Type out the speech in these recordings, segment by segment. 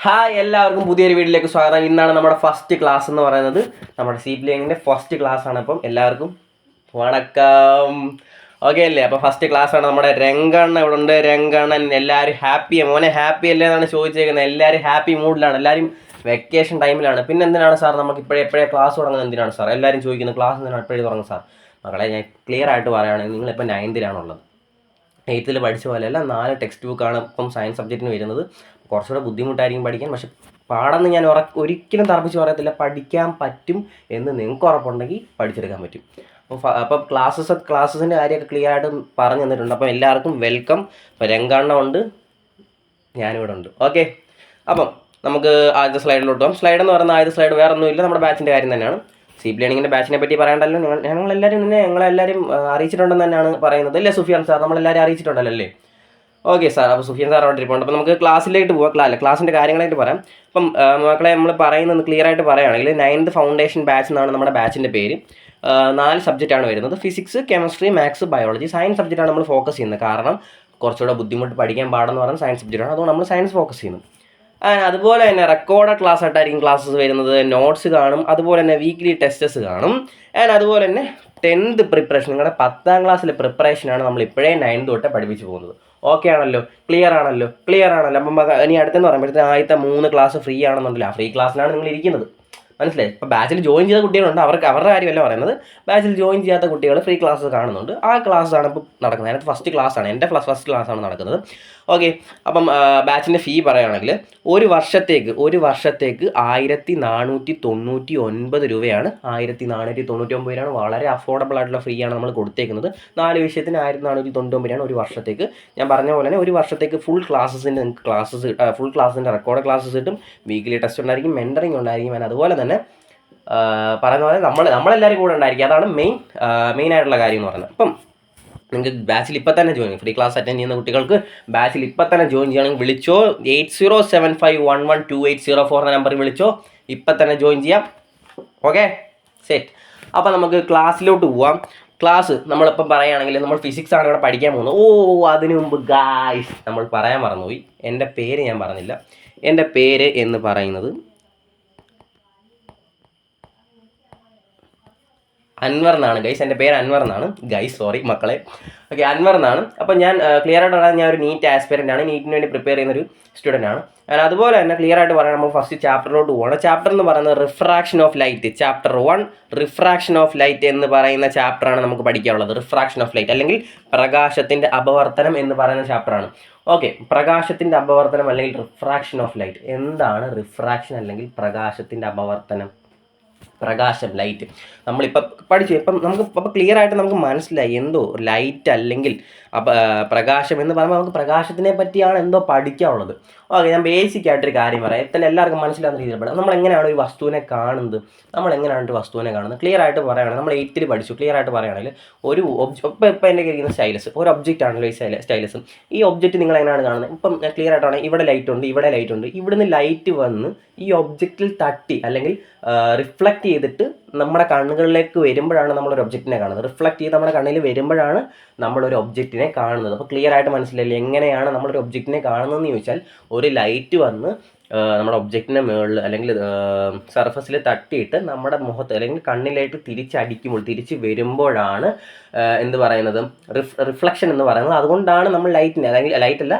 Hi, എല്ലാവർക്കും പുതിയൊരു വീഡിയോയിലേക്ക് സ്വാഗതം. ഇന്നാണ് നമ്മുടെ ഫസ്റ്റ് ക്ലാസ് എന്ന് പറയുന്നത്. നമ്മുടെ സി പ്ലേയിങ്ങിൻ്റെ ഫസ്റ്റ് ക്ലാസ് ആണ്. അപ്പം എല്ലാവർക്കും വണക്കം. ഓക്കെ അല്ലേ? അപ്പോൾ ഫസ്റ്റ് ക്ലാസ് ആണ്. നമ്മുടെ രംഗണ്ണ ഇവിടെ ഉണ്ട്. രംഗണ്ണൻ, എല്ലാവരും ഹാപ്പിയാണ് മോനെ? ഹാപ്പി അല്ലേ എന്നാണ് ചോദിച്ചേക്കുന്നത്. എല്ലാവരും ഹാപ്പി മൂഡിലാണ്. എല്ലാവരും വെക്കേഷൻ ടൈമിലാണ്. പിന്നെ എന്തിനാണ് സാർ നമുക്ക് എപ്പോഴേ ക്ലാസ് തുടങ്ങുന്നത്? എന്തിനാണ് സാർ എല്ലാവരും ചോദിക്കുന്നത്? ക്ലാസ് എന്തിനാണ് എപ്പോഴും തുടങ്ങുന്നത് സാർ? മക്കളെ, ഞാൻ ക്ലിയർ ആയിട്ട് പറയുകയാണെങ്കിൽ നിങ്ങളിപ്പോൾ 9th-ലാണുള്ളത്. 8th പഠിച്ച പോലെയല്ല, 4 ടെക്സ്റ്റ് ബുക്കാണ് ഇപ്പം സയൻസ് സബ്ജക്റ്റിന് വരുന്നത്. കുറച്ചുകൂടെ ബുദ്ധിമുട്ടായിരിക്കും പഠിക്കാൻ. പക്ഷെ പാടെന്ന് ഞാൻ ഒരിക്കലും തറപ്പിച്ച് പറയത്തില്ല. പഠിക്കാൻ പറ്റും എന്ന് നിങ്ങൾക്ക് ഉറപ്പുണ്ടെങ്കിൽ പഠിച്ചെടുക്കാൻ പറ്റും. അപ്പോൾ ക്ലാസ്സസിൻ്റെ കാര്യമൊക്കെ ക്ലിയർ ആയിട്ട് പറഞ്ഞു തന്നിട്ടുണ്ട്. അപ്പോൾ എല്ലാവർക്കും വെൽക്കം. ഇപ്പോൾ രംഗണ്ണ ഉണ്ട്, ഞാനിവിടെ ഉണ്ട്. ഓക്കെ, അപ്പം നമുക്ക് ആദ്യത്തെ സ്ലൈഡിലോട്ട് പോകാം. സ്ലൈഡ് എന്ന് പറയുന്ന ആദ്യത്തെ സ്ലൈഡ് വേറെ ഒന്നുമില്ല, നമ്മുടെ ബാച്ചിൻ്റെ കാര്യം തന്നെയാണ്. സി ലേണിങ്ങിൻ്റെ ബാച്ചിനെ പറ്റി പറയണ്ടല്ലോ. ഞങ്ങളെല്ലാവരും അറിയിച്ചിട്ടുണ്ടെന്ന് തന്നെയാണ് പറയുന്നത് അല്ലേ സുഫിയാൻ സാർ? നമ്മളെല്ലാവരും അറിയിച്ചിട്ടുണ്ടല്ലോ അല്ലേ? Okay sir. അപ്പോൾ സുഫിയാൻ സാർ അവിടെ ഇരിപ്പുണ്ട്. അപ്പോൾ നമുക്ക് ക്ലാസ്സിലേക്ക് പോകാം. ക്ലാസ്സിൻ്റെ കാര്യങ്ങളായിട്ട് പറയാം. അപ്പം മക്കളെ, നമ്മൾ പറയുന്നത് ക്ലിയർ ആയിട്ട് പറയുകയാണെങ്കിൽ 9th ഫൗണ്ടേഷൻ ബാച്ച് എന്നാണ് നമ്മുടെ ബാച്ചിൻ്റെ പേര്. 4 സബ്ജക്റ്റാണ് വരുന്നത്: physics, chemistry, maths, biology. Science സബ്ജക്റ്റാണ് നമ്മൾ ഫോക്കസ് ചെയ്യുന്നത്. കാരണം കുറച്ചുകൂടെ ബുദ്ധിമുട്ട് പഠിക്കാൻ പാടെന്ന് പറയുന്നത് സയൻസ് സബ്ജക്റ്റാണ്. അതുകൊണ്ട് നമ്മൾ സയൻസ് ഫോക്കസ് ചെയ്യുന്നു. അതുപോലെ തന്നെ റെക്കോർഡഡ് ക്ലാസ് ആയിട്ടായിരിക്കും ക്ലാസ്സസ് വരുന്നത്. നോട്ട്സ് കാണും, അതുപോലെ തന്നെ വീക്ക്ലി ടെസ്റ്റസ് കാണും. അതുപോലെ തന്നെ 10th പ്രിപ്പറേഷൻ, നിങ്ങളുടെ 10th ക്ലാസ്സിലെ പ്രിപ്പറേഷനാണ് നമ്മൾ ഇപ്പോഴേ 9th തൊട്ട് പഠിപ്പിച്ച് പോകുന്നത്. ഓക്കെ ആണല്ലോ? ക്ലിയർ ആണല്ലോ? അപ്പം ഇനി അടുത്തെന്ന് പറയുമ്പോഴത്തേക്ക് ആദ്യത്തെ 3 ക്ലാസ് ഫ്രീ ആണെന്നുണ്ടല്ലോ. ആ ഫ്രീ ക്ലാസ്സിലാണ് നിങ്ങൾ ഇരിക്കുന്നത്. മനസ്സിലായി? ഇപ്പോൾ ബാച്ചിൽ ജോയിൻ ചെയ്ത കുട്ടികളുണ്ട്, അവരുടെ കാര്യമല്ല പറയുന്നത്. ബാച്ചിൽ ജോയിൻ ചെയ്യാത്ത കുട്ടികൾ ഫ്രീ ക്ലാസ് കാണുന്നുണ്ട്. ആ ക്ലാസ്സാണ് ഇപ്പോൾ നടക്കുന്നത്. അതിനകത്ത് ഫസ്റ്റ് ക്ലാസ്സാണ്, എൻ്റെ ഫസ്റ്റ് ക്ലാസ്സാണ് നടക്കുന്നത്. ഓക്കെ, അപ്പം ബാച്ചിൻ്റെ ഫീ പറയുകയാണെങ്കിൽ ഒരു വർഷത്തേക്ക് 1499 രൂപയാണ്. 1499 രൂപയാണ്. വളരെ അഫോർഡബിൾ ആയിട്ടുള്ള ഫ്രീ ആണ് നമ്മൾ കൊടുത്തേക്കുന്നത്. 4 വിഷയത്തിന് 1499 രൂപയാണ് ഒരു വർഷത്തേക്ക്. ഞാൻ പറഞ്ഞ പോലെ തന്നെ ഒരു വർഷത്തേക്ക് ഫുൾ ക്ലാസ്സിൻ്റെ റെക്കോർഡ് ക്ലാസ്സസ് കിട്ടും. വീക്ക്ലി ടെസ്റ്റ് ഉണ്ടായിരിക്കും, മെൻറ്ററിങ് ഉണ്ടായിരിക്കും. അതുപോലെ തന്നെ പറയുന്ന പോലെ നമ്മളെല്ലാവരും കൂടെ ഉണ്ടായിരിക്കും. അതാണ് മെയിൻ ആയിട്ടുള്ള കാര്യം എന്ന് പറയുന്നത്. അപ്പം നിങ്ങൾക്ക് ബാച്ചിൽ ഇപ്പം തന്നെ ജോയിൻ ചെയ്യും. ഫ്രീ ക്ലാസ് അറ്റൻഡ് ചെയ്യുന്ന കുട്ടികൾക്ക് ബാച്ചിൽ ഇപ്പം തന്നെ ജോയിൻ ചെയ്യണമെങ്കിൽ വിളിച്ചോ. 8075112804 എന്ന നമ്പറിൽ വിളിച്ചോ. ഇപ്പം തന്നെ ജോയിൻ ചെയ്യാം. Okay, set. അപ്പം നമുക്ക് ക്ലാസ്സിലോട്ട് പോവാം. ക്ലാസ് നമ്മളിപ്പം പറയുകയാണെങ്കിൽ നമ്മൾ ഫിസിക്സ് ആണ് ഇവിടെ പഠിക്കാൻ പോകുന്നത്. അതിനു മുമ്പ് ഗായ്സ് നമ്മൾ പറയാൻ മറന്നുപോയി. എൻ്റെ പേര് ഞാൻ പറഞ്ഞില്ല. എൻ്റെ പേര് എന്ന് പറയുന്നത് അൻവർ എന്നാണ് ഗൈസ്. എൻ്റെ പേര് അൻവർ എന്നാണ് ഗൈസ്. സോറി മക്കളെ. ഓക്കെ, അൻവർ എന്നാണ്. അപ്പോൾ ഞാൻ ക്ലിയർ ആയിട്ട് പറയാൻ, ഞാൻ ഒരു നീറ്റ് ആസ്പിരൻ്റ് ആണ്. നീറ്റിന് വേണ്ടി പ്രിപ്പയർ ചെയ്യുന്നൊരു സ്റ്റുഡൻ്റ് ആണ്. അതുപോലെ തന്നെ ക്ലിയർ ആയിട്ട് പറയാൻ നമ്മൾ ഫസ്റ്റ് ചാപ്റ്ററിലോട്ട് പോകണം. ചാപ്റ്റർ എന്ന് പറയുന്നത് refraction of light. Chapter 1 refraction of light എന്ന് പറയുന്ന ചാപ്റ്ററാണ് നമുക്ക് പഠിക്കാനുള്ളത്. റിഫ്രാക്ഷൻ ഓഫ് ലൈറ്റ് അല്ലെങ്കിൽ പ്രകാശത്തിൻ്റെ അപവർത്തനം എന്ന് പറയുന്ന ചാപ്റ്ററാണ്. ഓക്കെ, പ്രകാശത്തിൻ്റെ അപവർത്തനം അല്ലെങ്കിൽ റിഫ്രാക്ഷൻ ഓഫ് ലൈറ്റ്. എന്താണ് റിഫ്രാക്ഷൻ അല്ലെങ്കിൽ പ്രകാശത്തിൻ്റെ അപവർത്തനം? പ്രകാശം, ലൈറ്റ് നമ്മളിപ്പോൾ പഠിച്ചു. നമുക്ക് ക്ലിയർ ആയിട്ട് നമുക്ക് മനസ്സിലായി എന്തോ ലൈറ്റ് അല്ലെങ്കിൽ പ്രകാശം എന്ന് പറയുമ്പോൾ നമുക്ക് പ്രകാശത്തിനെ പറ്റിയാണ് എന്തോ പഠിക്കാനുള്ളത്. ഓക്കെ, ഞാൻ ബേസിക് ആയിട്ടൊരു കാര്യം പറയാം. എല്ലാവർക്കും മനസ്സിലാകുന്ന രീതിയിൽ പറയാം. നമ്മളെങ്ങനെയാണ് ഒരു വസ്തുവിനെ കാണുന്നത്? ക്ലിയർ ആയിട്ട് പറയുകയാണെങ്കിൽ നമ്മൾ 8th പഠിച്ചു. ക്ലിയർ ആയിട്ട് പറയുകയാണെങ്കിൽ ഒരു ഇപ്പം എൻ്റെ കയ്യിൽ സ്റ്റൈലസ് ഒരു ഒബ്ജക്റ്റ് ആണല്ലോ. ഈ സ്റ്റൈലസും ഈ ഒബ്ജക്റ്റ് നിങ്ങൾ എങ്ങനെയാണ് കാണുന്നത്? ഇപ്പം ക്ലിയർ ആയിട്ടാണെങ്കിൽ ഇവിടെ ലൈറ്റ് ഉണ്ട്, ഇവിടുന്ന് ലൈറ്റ് വന്ന് ഈ ഒബ്ജക്റ്റിൽ തട്ടി അല്ലെങ്കിൽ റിഫ്ലക്റ്റ് ചെയ്തിട്ട് നമ്മുടെ കണ്ണുകളിലേക്ക് വരുമ്പോഴാണ് നമ്മളൊരു ഒബ്ജക്റ്റിനെ കാണുന്നത്. റിഫ്ലക്റ്റ് ചെയ്ത് നമ്മുടെ കണ്ണിൽ വരുമ്പോഴാണ് നമ്മളൊരു ഒബ്ജക്റ്റിനെ കാണുന്നത്. അപ്പോൾ ക്ലിയർ ആയിട്ട് മനസ്സിലായില്ലേ എങ്ങനെയാണ് നമ്മളൊരു ഒബ്ജക്റ്റിനെ കാണുന്നതെന്ന് ചോദിച്ചാൽ, ഒരു ലൈറ്റ് വന്ന് നമ്മുടെ ഒബ്ജക്റ്റിൻ്റെ മുകളിൽ അല്ലെങ്കിൽ സർഫസിൽ തട്ടിയിട്ട് നമ്മുടെ മുഖത്ത് അല്ലെങ്കിൽ കണ്ണിലേക്ക് തിരിച്ച് വരുമ്പോഴാണ് എന്ത് പറയുന്നത്, റിഫ്ലക്ഷൻ എന്ന് പറയുന്നത്. അതുകൊണ്ടാണ് നമ്മൾ ലൈറ്റിനെ അല്ലെങ്കിൽ ലൈറ്റല്ല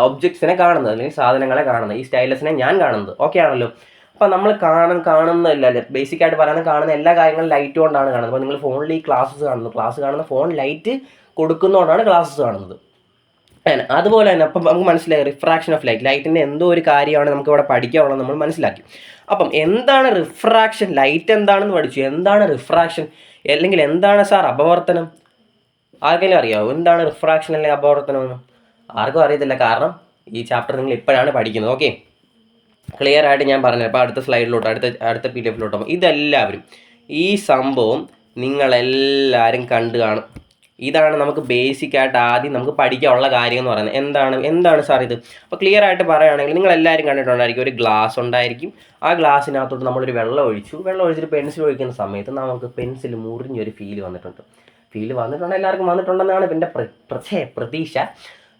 ഒബ്ജക്ട്സിനെ കാണുന്നത് അല്ലെങ്കിൽ സാധനങ്ങളെ കാണുന്നത്. ഈ സ്റ്റൈലസിനെ ഞാൻ കാണുന്നത്. ഓക്കെ ആണല്ലോ? അപ്പോൾ നമ്മൾ കാണുന്നില്ല, ബേസിക് ആയിട്ട് പറയുന്നത് കാണുന്ന എല്ലാ കാര്യങ്ങളും ലൈറ്റ് കൊണ്ടാണ് കാണുന്നത്. അപ്പോൾ നിങ്ങൾ ഫോണിൽ ഈ ക്ലാസ് കാണുന്ന ഫോൺ ലൈറ്റ് കൊടുക്കുന്നതുകൊണ്ടാണ് ക്ലാസ്സസ് കാണുന്നത്. അതുപോലെ തന്നെ അപ്പം നമുക്ക് മനസ്സിലായി റിഫ്രാക്ഷൻ ഓഫ് ലൈറ്റിൻ്റെ എന്തോ ഒരു കാര്യമാണ് നമുക്ക് ഇവിടെ പഠിക്കാനുള്ളത് നമ്മൾ മനസ്സിലാക്കി. അപ്പം എന്താണ് റിഫ്രാക്ഷൻ? ലൈറ്റ് എന്താണെന്ന് പഠിച്ചു. എന്താണ് റിഫ്രാക്ഷൻ അല്ലെങ്കിൽ എന്താണ് സാർ അപവർത്തനം? ആർക്കെങ്കിലും അറിയാമോ എന്താണ് റിഫ്രാക്ഷൻ അല്ലെങ്കിൽ അപവർത്തനം എന്ന്? ആർക്കും അറിയത്തില്ല, കാരണം ഈ ചാപ്റ്റർ നിങ്ങൾ ഇപ്പോഴാണ് പഠിക്കുന്നത്. ഓക്കെ, ക്ലിയർ ആയിട്ട് ഞാൻ പറഞ്ഞു. അപ്പോൾ അടുത്ത സ്ലൈഡിലോട്ട് അടുത്ത PDF-ലോട്ട് പോകും. ഇതെല്ലാവരും ഈ സംഭവം നിങ്ങളെല്ലാവരും കണ്ടു കാണും. ഇതാണ് നമുക്ക് ബേസിക് ആയിട്ട് ആദ്യം നമുക്ക് പഠിക്കാനുള്ള കാര്യം എന്ന് പറയുന്നത്. എന്താണ് സാർ ഇത്? അപ്പോൾ ക്ലിയർ ആയിട്ട് പറയുകയാണെങ്കിൽ നിങ്ങളെല്ലാവരും കണ്ടിട്ടുണ്ടായിരിക്കും, ഒരു ഗ്ലാസ് ഉണ്ടായിരിക്കും. ആ ഗ്ലാസ്സിനകത്തോട്ട് നമ്മളൊരു വെള്ളം ഒഴിച്ചിട്ട് പെൻസിൽ ഒഴിക്കുന്ന സമയത്ത് നമുക്ക് പെൻസിൽ മുറിഞ്ഞൊരു ഫീൽ വന്നിട്ടുണ്ട്. എല്ലാവർക്കും വന്നിട്ടുണ്ടെന്നാണ് എൻ്റെ പ്രതീക്ഷ.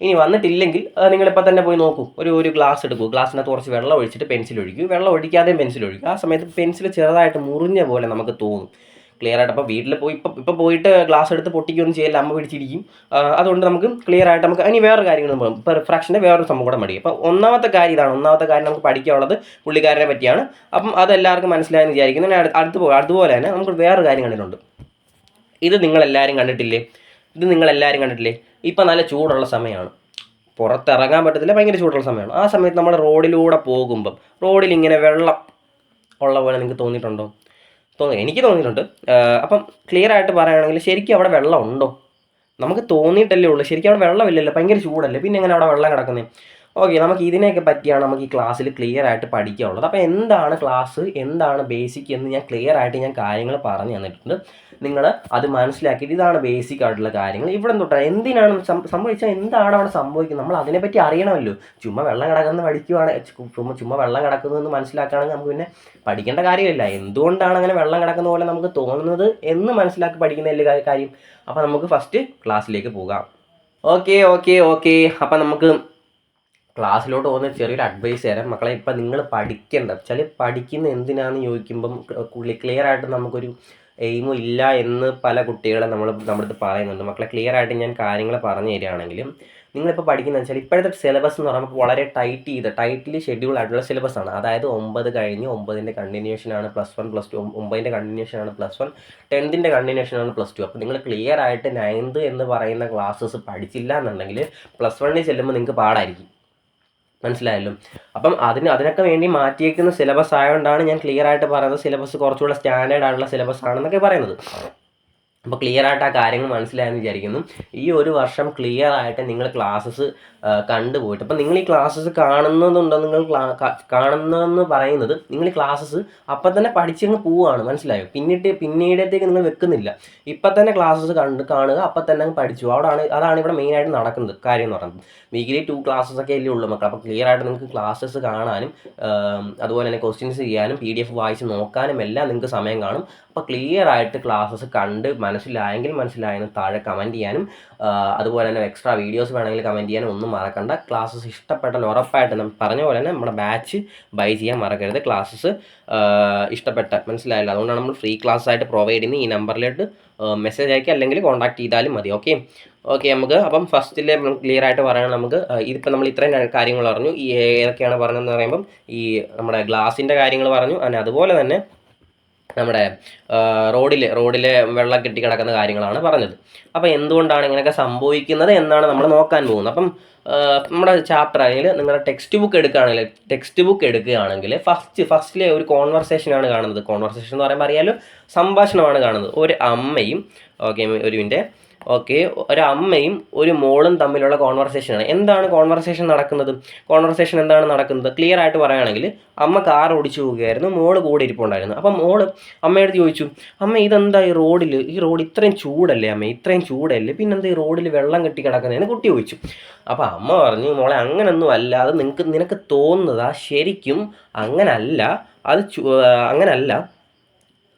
ഇനി വന്നിട്ടില്ലെങ്കിൽ നിങ്ങളിപ്പോൾ തന്നെ പോയി നോക്കൂ, ഒരു ഗ്ലാസ് എടുക്കൂ, ഗ്ലാസ്സിനകത്ത് കുറച്ച് വെള്ളം ഒഴിച്ചിട്ട് പെൻസിൽ ഒഴിക്കൂ, വെള്ളം ഒഴിക്കാതെയും പെൻസിൽ ഒഴിക്കും. ആ സമയത്ത് പെൻസിൽ ചെറുതായിട്ട് മുറിഞ്ഞ പോലെ നമുക്ക് തോന്നും ക്ലിയർ ആയിട്ട്. അപ്പോൾ വീട്ടിൽ പോയി ഇപ്പോൾ പോയിട്ട് ഗ്ലാസ് എടുത്ത് പൊട്ടിക്കൊന്നും ചെയ്യില്ല, അമ്മ പിടിച്ചിരിക്കും. അതുകൊണ്ട് നമുക്ക് ക്ലിയർ ആയിട്ട് നമുക്ക് ഇനി വേറെ കാര്യങ്ങൾ പോകും. ഇപ്പോൾ റിഫ്രാക്ഷൻ്റെ വേറൊരു സംഭവം കൂടെ മതി. അപ്പോൾ ഒന്നാമത്തെ കാര്യം ഇതാണ്. ഒന്നാമത്തെ കാര്യം നമുക്ക് പഠിക്കാനുള്ളത് പുള്ളിക്കാരനെ പറ്റിയാണ്. അപ്പം അതെല്ലാവർക്കും മനസ്സിലായെന്ന് വിചാരിക്കുന്നു. അതുപോലെ തന്നെ നമുക്ക് വേറൊരു കാര്യം കണ്ടിട്ടുണ്ട്. ഇത് നിങ്ങളെല്ലാവരും കണ്ടിട്ടില്ലേ? ഇപ്പം നല്ല ചൂടുള്ള സമയമാണ്, പുറത്തിറങ്ങാൻ പറ്റത്തില്ല, ഭയങ്കര ചൂടുള്ള സമയമാണ്. ആ സമയത്ത് നമ്മൾ റോഡിലൂടെ പോകുമ്പം റോഡിൽ ഇങ്ങനെ വെള്ളം ഉള്ള പോലെ നിങ്ങൾക്ക് തോന്നിയിട്ടുണ്ടോ? എനിക്ക് തോന്നിയിട്ടുണ്ട്. അപ്പം ക്ലിയർ ആയിട്ട് പറയുകയാണെങ്കിൽ ശരിക്കും അവിടെ വെള്ളം ഉണ്ടോ? നമുക്ക് തോന്നിയിട്ടല്ലേ ഉള്ളൂ, ശരിക്കും അവിടെ വെള്ളമില്ലല്ലോ, ഭയങ്കര ചൂടല്ലേ, പിന്നെ എങ്ങനെ അവിടെ വെള്ളം കിടക്കുന്നത്? ഓക്കെ, നമുക്ക് ഇതിനെയൊക്കെ പറ്റിയാണ് നമുക്ക് ഈ ക്ലാസ്സിൽ ക്ലിയർ ആയിട്ട് പഠിക്കാനുള്ളത്. അപ്പോൾ എന്താണ് ക്ലാസ്, എന്താണ് ബേസിക് എന്ന് ഞാൻ ക്ലിയർ ആയിട്ട് കാര്യങ്ങൾ പറഞ്ഞു തന്നിട്ടുണ്ട്. നിങ്ങൾ അത് മനസ്സിലാക്കിയിട്ട് ഇതാണ് ബേസിക് ആയിട്ടുള്ള കാര്യങ്ങൾ. ഇവിടെ തൊട്ടാണ് എന്തിനാണ് സംഭവിച്ചാൽ എന്താണ് അവിടെ സംഭവിക്കുന്നത് നമ്മൾ അതിനെപ്പറ്റി അറിയണമല്ലോ. ചുമ്മാ വെള്ളം കിടക്കുന്നത് ചുമ്മാ വെള്ളം കിടക്കുന്നതെന്ന് മനസ്സിലാക്കുകയാണെങ്കിൽ നമുക്ക് പിന്നെ പഠിക്കേണ്ട കാര്യമില്ല. എന്തുകൊണ്ടാണ് അങ്ങനെ വെള്ളം കിടക്കുന്ന പോലെ നമുക്ക് തോന്നുന്നത് എന്ന് മനസ്സിലാക്കി പഠിക്കുന്നതല്ലേ കാര്യം. അപ്പോൾ നമുക്ക് ഫസ്റ്റ് ക്ലാസ്സിലേക്ക് പോകാം. ഓക്കെ. അപ്പം നമുക്ക് ക്ലാസ്സിലോട്ട് പോകുന്ന ചെറിയൊരു അഡ്വൈസ് തരാം മക്കളെ. ഇപ്പം നിങ്ങൾ പഠിക്കുന്ന എന്തിനാണെന്ന് ചോദിക്കുമ്പം ക്ലിയർ ആയിട്ട് നമുക്കൊരു എയിമും ഇല്ല എന്ന് പല കുട്ടികളെ നമ്മുടെ അടുത്ത് പറയുന്നുണ്ട്. മക്കളെ ക്ലിയർ ആയിട്ട് ഞാൻ കാര്യങ്ങൾ പറഞ്ഞു തരികയാണെങ്കിലും നിങ്ങളിപ്പോൾ പഠിക്കുന്നത് വെച്ചാൽ ഇപ്പോഴത്തെ സിലബസ് എന്ന് പറയുമ്പോൾ വളരെ ടൈറ്റ്ലി ഷെഡ്യൂൾ ആയിട്ടുള്ള സിലബസ് ആണ്. അതായത് 9 കഴിഞ്ഞ് 9ൻ്റെ കണ്ടിന്യൂഷനാണ് +1 +2, 9ൻ്റെ കണ്ടിന്യൂഷനാണ് +1, 10ൻ്റെ കണ്ടിന്യൂഷനാണ് +2. അപ്പോൾ നിങ്ങൾ ക്ലിയർ ആയിട്ട് 9th എന്ന് പറയുന്ന ക്ലാസ്സസ് പഠിച്ചില്ല എന്നുണ്ടെങ്കിൽ +1ൽ ചെല്ലുമ്പോൾ നിങ്ങൾക്ക് പാടായിരിക്കും. മനസ്സിലായല്ലോ? അപ്പം അതിനൊക്കെ വേണ്ടി മാറ്റിയേക്കുന്ന സിലബസ് ആയതുകൊണ്ടാണ് ഞാൻ ക്ലിയർ ആയിട്ട് പറയുന്നത് സിലബസ് കുറച്ചുകൂടെ സ്റ്റാൻഡേർഡ് ആയിട്ടുള്ള സിലബസ് ആണെന്നൊക്കെ പറയുന്നത്. അപ്പോൾ ക്ലിയർ ആയിട്ട് ആ കാര്യങ്ങൾ മനസ്സിലായെന്ന് വിചാരിക്കുന്നു. ഈ ഒരു വർഷം ക്ലിയർ ആയിട്ട് നിങ്ങൾ ക്ലാസ്സസ് കണ്ടുപോയിട്ട് അപ്പം നിങ്ങൾ ഈ ക്ലാസ്സസ് കാണുന്നതെന്ന് പറയുന്നത് നിങ്ങൾ ഈ ക്ലാസ്സസ് അപ്പം തന്നെ പഠിച്ചങ്ങ് പോവുകയാണ്. മനസ്സിലായോ? പിന്നീടത്തേക്ക് നിങ്ങൾ വെക്കുന്നില്ല. ഇപ്പം തന്നെ ക്ലാസ്സസ് കാണുക, അപ്പം തന്നെ അങ്ങ് പഠിച്ചു. അതാണ് ഇവിടെ മെയിനായിട്ട് നടക്കുന്നത് കാര്യം എന്ന് പറയുന്നത്. വീക്കിലി 2 ക്ലാസ്സസ് ഒക്കെ അല്ലേ ഉള്ളൂ മക്കൾ. അപ്പോൾ ക്ലിയർ ആയിട്ട് നിങ്ങൾക്ക് ക്ലാസ്സസ് കാണാനും അതുപോലെ തന്നെ ക്വസ്റ്റ്യൻസ് ചെയ്യാനും PDF വായിച്ച് നോക്കാനും എല്ലാം നിങ്ങൾക്ക് സമയം കാണും. അപ്പോൾ ക്ലിയർ ആയിട്ട് ക്ലാസ്സസ് കണ്ട് മനസ്സിലായെന്ന് താഴെ കമൻറ്റ് ചെയ്യാനും അതുപോലെ തന്നെ എക്സ്ട്രാ വീഡിയോസ് വേണമെങ്കിൽ കമൻറ്റ് ചെയ്യാനും ഒന്നും മറക്കണ്ട. ക്ലാസ്സസ് ഇഷ്ടപ്പെട്ടാൽ ഉറപ്പായിട്ട് പറഞ്ഞ പോലെ തന്നെ നമ്മുടെ ബാച്ച് ബൈ ചെയ്യാൻ മറക്കരുത്. ക്ലാസ്സസ് മനസ്സിലായല്ലോ? അതുകൊണ്ടാണ് നമ്മൾ ഫ്രീ ക്ലാസ് ആയിട്ട് പ്രൊവൈഡ് ചെയ്യുന്നത്. ഈ നമ്പറിലോട്ട് മെസ്സേജ് അയക്കുക, അല്ലെങ്കിൽ കോൺടാക്ട് ചെയ്താലും മതി. ഓക്കെ നമുക്ക് അപ്പം ഫസ്റ്റിൽ ക്ലിയർ ആയിട്ട് പറയുകയാണെങ്കിൽ നമുക്ക് ഇതിപ്പോൾ നമ്മൾ ഇത്രയും കാര്യങ്ങൾ പറഞ്ഞു. ഈ ഏതൊക്കെയാണ് പറഞ്ഞതെന്ന് പറയുമ്പം ഈ നമ്മുടെ ഗ്ലാസിൻ്റെ കാര്യങ്ങൾ പറഞ്ഞു. അതുപോലെ തന്നെ നമ്മുടെ റോഡിലെ വെള്ളം കെട്ടി കിടക്കുന്ന കാര്യങ്ങളാണ് പറഞ്ഞത്. അപ്പോൾ എന്തുകൊണ്ടാണ് ഇങ്ങനെയൊക്കെ സംഭവിക്കുന്നത് എന്നാണ് നമ്മൾ നോക്കാൻ പോകുന്നത്. അപ്പം നമ്മുടെ ചാപ്റ്റർ ആണെങ്കിൽ നിങ്ങളുടെ ടെക്സ്റ്റ് ബുക്ക് എടുക്കുകയാണെങ്കിൽ ഫസ്റ്റിലെ ഒരു കോൺവെർസേഷനാണ് കാണുന്നത്. കോൺവെർസേഷൻ എന്ന് പറയുമ്പോൾ അറിയാലോ, സംഭാഷണമാണ് കാണുന്നത്. ഒരു അമ്മയും ഒരു അമ്മയും ഒരു മോളും തമ്മിലുള്ള കോൺവെർസേഷനാണ്. എന്താണ് കോൺവെർസേഷൻ എന്താണ് നടക്കുന്നത് ക്ലിയർ ആയിട്ട് പറയുകയാണെങ്കിൽ അമ്മ കാർ ഓടിച്ചു പോവുകയായിരുന്നു, മോള് കൂടെ ഇരിപ്പുണ്ടായിരുന്നു. അപ്പം മോള് അമ്മയോട് ചോദിച്ചു, അമ്മ ഇതെന്താ ഈ റോഡ് ഇത്രയും ചൂടല്ലേ അമ്മ, പിന്നെന്താ ഈ റോഡിൽ വെള്ളം കെട്ടി കിടക്കുന്നതെന്ന് കുട്ടി ചോദിച്ചു. അപ്പോൾ അമ്മ പറഞ്ഞു, മോളെ അങ്ങനൊന്നും അല്ല, അത് നിനക്ക് തോന്നുന്നതാ, ശരിക്കും അങ്ങനല്ല,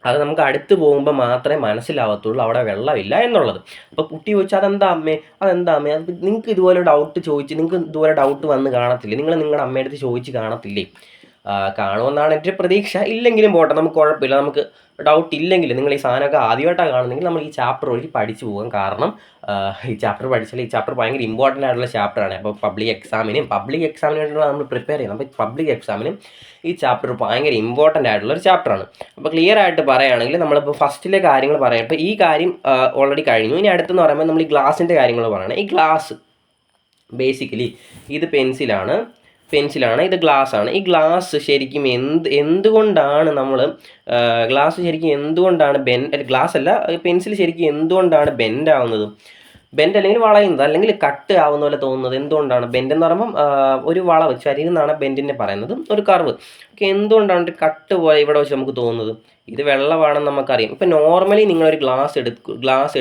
അത് നമുക്ക് അടുത്ത് പോകുമ്പോൾ മാത്രമേ മനസ്സിലാവത്തുള്ളൂ അവിടെ വെള്ളമില്ല എന്നുള്ളത്. അപ്പോൾ കുട്ടി ചോദിച്ചാൽ അതെന്താ അമ്മേ, അത് നിങ്ങൾക്ക് ഇതുപോലെ ഡൗട്ട് വന്ന് കാണത്തില്ലേ, നിങ്ങളുടെ അമ്മയടുത്ത് ചോദിച്ച് കാണത്തില്ലേ? കാണുമെന്നാണ് എൻ്റെ പ്രതീക്ഷ. ഇല്ലെങ്കിലും പോട്ടെ, നമുക്ക് കുഴപ്പമില്ല. നമുക്ക് ഡൗട്ട് ഇല്ലെങ്കിൽ നിങ്ങൾ ഈ സാധനമൊക്കെ ആദ്യമായിട്ടാണ് കാണുന്നെങ്കിൽ നമ്മൾ ഈ ചാപ്റ്റർ വഴി പഠിച്ചു പോകാം. കാരണം ഈ ചാപ്റ്റർ പഠിച്ചാൽ ഈ ചാപ്റ്റർ ഭയങ്കര ഇമ്പോർട്ടൻ്റ് ആയിട്ടുള്ള ചാപ്റ്ററാണ്. അപ്പോൾ പബ്ലിക് എക്സാമിന് വേണ്ടിയിട്ടുള്ള നമ്മൾ പ്രിപ്പയർ ചെയ്യുന്നത്. അപ്പോൾ പബ്ലിക് എക്സാമിനും ഈ ചാപ്റ്റർ ഭയങ്കര ഇമ്പോർട്ടൻ്റ് ആയിട്ടുള്ള ഒരു ചാപ്റ്ററാണ്. അപ്പോൾ ക്ലിയർ ആയിട്ട് പറയുകയാണെങ്കിൽ നമ്മളിപ്പോൾ ഫസ്റ്റിലെ കാര്യങ്ങൾ പറയാം. ഇപ്പോൾ ഈ കാര്യം ഓൾറെഡി കഴിഞ്ഞു. ഇനി അടുത്തെന്ന് പറയുമ്പോൾ നമ്മൾ ഈ ഗ്ലാസിൻ്റെ കാര്യങ്ങൾ പറയണം. ഈ ഗ്ലാസ് ബേസിക്കലി ഇത് പെൻസിലാണ്, ഇത് ഗ്ലാസ്സാണ്. ഈ ഗ്ലാസ് ശരിക്കും എന്തുകൊണ്ടാണ് പെൻസിൽ ശരിക്കും എന്തുകൊണ്ടാണ് ബെൻഡ് ആവുന്നത്, ബെൻഡ് അല്ലെങ്കിൽ വളയുന്നത്, അല്ലെങ്കിൽ കട്ട് ആവുന്ന പോലെ തോന്നുന്നത് എന്തുകൊണ്ടാണ്? ബെൻഡ് എന്ന് പറയുമ്പം ഒരു വളവ്, ചരിവ് എന്നാണ് ബെൻഡിനെ പറയുന്നത്, ഒരു കർവ്. എന്തുകൊണ്ടാണ് ഒരു കട്ട് പോലെ ഇവിടെ വെച്ച് നമുക്ക് തോന്നുന്നത്? ഇത് വെള്ളമാണെന്ന് നമുക്കറിയാം. ഇപ്പം നോർമലി നിങ്ങളൊരു ഗ്ലാസ്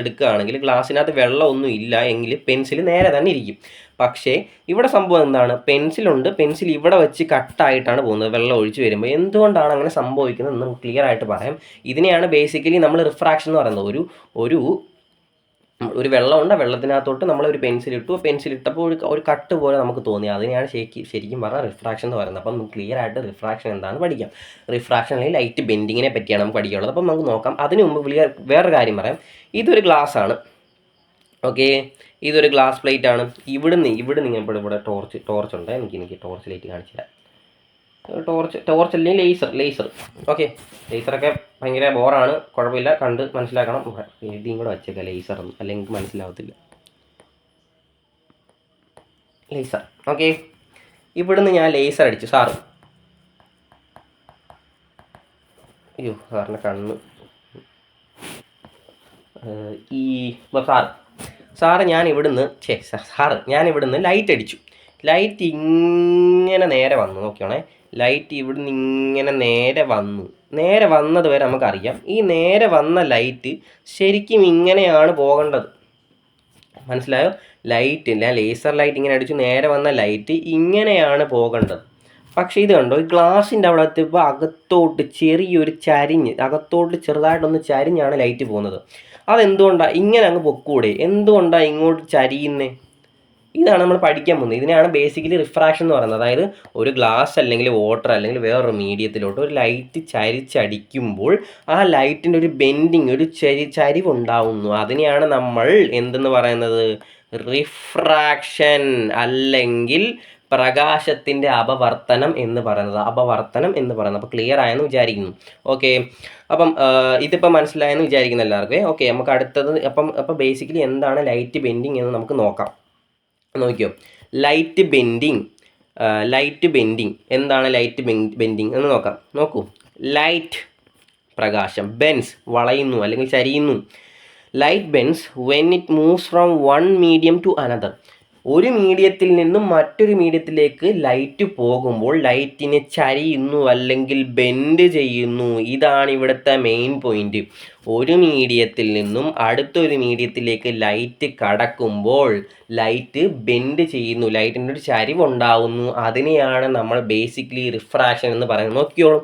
എടുക്കുകയാണെങ്കിൽ ഗ്ലാസ്സിനകത്ത് വെള്ളമൊന്നും ഇല്ല എങ്കിൽ പെൻസിൽ നേരെ തന്നെ ഇരിക്കും. പക്ഷേ ഇവിടെ സംഭവം എന്താണ്? പെൻസിൽ ഇവിടെ വെച്ച് കട്ടായിട്ടാണ് പോകുന്നത് വെള്ളം ഒഴിച്ച് വരുമ്പോൾ. എന്തുകൊണ്ടാണ് അങ്ങനെ സംഭവിക്കുന്നത് എന്ന് ക്ലിയർ ആയിട്ട് പറയാം. ഇതിനെയാണ് ബേസിക്കലി നമ്മൾ റിഫ്രാക്ഷൻ എന്ന് പറയുന്നത്. ഒരു ഒരു വെള്ളമുണ്ട്, വെള്ളത്തിനകത്തോട്ട് നമ്മളൊരു പെൻസിലിട്ടു, പെൻസിലിട്ടപ്പോൾ ഒരു കട്ട് പോലെ നമുക്ക് തോന്നി. അതിനെയാണ് ശരിക്കും പറഞ്ഞാൽ റിഫ്രാക്ഷൻ എന്ന് പറയുന്നത്. അപ്പം നമുക്ക് ക്ലിയർ ആയിട്ട് റിഫ്രാക്ഷൻ എന്താണെന്ന് പഠിക്കാം. റിഫ്രാക്ഷൻ അല്ലെങ്കിൽ ലൈറ്റ് ബെൻഡിങ്ങിനെ പറ്റിയാണ് നമുക്ക് പഠിക്കാനുള്ളത്. അപ്പം നമുക്ക് നോക്കാം. അതിന് മുമ്പ് വേറൊരു കാര്യം പറയാം. ഇതൊരു ഗ്ലാസ് ആണ്. ഓക്കെ, ഇതൊരു ഗ്ലാസ് പ്ലേറ്റ് ആണ്. ഇവിടുന്ന് ഇവിടെ ടോർച്ച് ഉണ്ട്. എനിക്ക് ടോർച്ച് ലൈറ്റ് കാണിച്ചു തരാം. ടോർച്ച് അല്ലെങ്കിൽ ലേസർ. ഓക്കെ, ലേസറൊക്കെ ഭയങ്കര ബോറാണ്, കുഴപ്പമില്ല, കണ്ട് മനസ്സിലാക്കണം. എഴുതിയും കൂടെ വച്ചേക്കാം ലേസർ എന്ന്, അല്ലെങ്കിൽ മനസ്സിലാവത്തില്ല. ലേസർ. ഓക്കെ, ഇവിടുന്ന് ഞാൻ ലേസർ അടിച്ചു. സാറിൻ്റെ കണ്ണ് ഞാൻ ഇവിടുന്ന് ലൈറ്റ് അടിച്ചു. ലൈറ്റ് ഇങ്ങനെ നേരെ വന്നു. നോക്കിയാണേ, ലൈറ്റ് ഇവിടുന്ന് ഇങ്ങനെ നേരെ വന്നത് വരെ നമുക്കറിയാം. ഈ നേരെ വന്ന ലൈറ്റ് ശരിക്കും ഇങ്ങനെയാണ് പോകേണ്ടത്. മനസ്സിലായോ? ലേസർ ലൈറ്റ് ഇങ്ങനെ അടിച്ചു, നേരെ വന്ന ലൈറ്റ് ഇങ്ങനെയാണ് പോകേണ്ടത്. പക്ഷേ ഇത് കണ്ടോ, ഈ ഗ്ലാസിൻ്റെ അവിടെ എത്തിയപ്പോൾ അകത്തോട്ട് ചെറുതായിട്ടൊന്ന് ചരിഞ്ഞാണ് ലൈറ്റ് പോകുന്നത്. അതെന്തുകൊണ്ടാണ് ഇങ്ങനെ അങ്ങ് പൊക്കൂടെ? എന്തുകൊണ്ടാണ് ഇങ്ങോട്ട് ചരിയുന്നേ? ഇതാണ് നമ്മൾ പഠിക്കാൻ പോകുന്നത്. ഇതിനെയാണ് ബേസിക്കലി റിഫ്രാക്ഷൻ എന്ന് പറയുന്നത്. അതായത് ഒരു ഗ്ലാസ് അല്ലെങ്കിൽ വാട്ടർ അല്ലെങ്കിൽ വേറൊരു മീഡിയത്തിലോട്ട് ഒരു ലൈറ്റ് ചരിച്ചടിക്കുമ്പോൾ ആ ലൈറ്റിൻ്റെ ഒരു ബെൻഡിങ്, ഒരു ചരിവുണ്ടാവുന്നു. അതിനെയാണ് നമ്മൾ എന്തെന്ന് പറയുന്നത്? റിഫ്രാക്ഷൻ അല്ലെങ്കിൽ പ്രകാശത്തിൻ്റെ അപവർത്തനം എന്ന് പറയുന്നത്. അപ്പോൾ ക്ലിയർ ആയെന്ന് വിചാരിക്കുന്നു. ഓക്കെ, അപ്പം ഇതിപ്പോൾ മനസ്സിലായെന്ന് വിചാരിക്കുന്നു എല്ലാവർക്കും. ഓക്കെ, നമുക്ക് അടുത്തത് അപ്പം ബേസിക്കലി എന്താണ് ലൈറ്റ് ബെൻഡിങ് എന്ന് നമുക്ക് നോക്കാം. നോക്കിയോ, ലൈറ്റ് ബെൻഡിങ് എന്താണ്? ലൈറ്റ് ബെൻഡിങ് എന്ന് നോക്കൂ. ലൈറ്റ് പ്രകാശം, ബെൻസ് വളയുന്നു അല്ലെങ്കിൽ ചരിയുന്നു. Light bends when it moves from one medium to another. ഒരു മീഡിയത്തിൽ നിന്നും മറ്റൊരു മീഡിയത്തിലേക്ക് ലൈറ്റ് പോകുമ്പോൾ ലൈറ്റിനെ ചരിയുന്നു അല്ലെങ്കിൽ ബെൻഡ് ചെയ്യുന്നു. ഇതാണ് ഇവിടുത്തെ മെയിൻ പോയിന്റ്. ഒരു മീഡിയത്തിൽ നിന്നും അടുത്തൊരു മീഡിയത്തിലേക്ക് ലൈറ്റ് കടക്കുമ്പോൾ ലൈറ്റ് ബെൻഡ് ചെയ്യുന്നു, ലൈറ്റിൻ്റെ ഒരു ചരിവുണ്ടാവുന്നു. അതിനെയാണ് നമ്മൾ ബേസിക്കലി റിഫ്രാക്ഷൻ എന്ന് പറയുന്നത്. നോക്കിയോളൂ,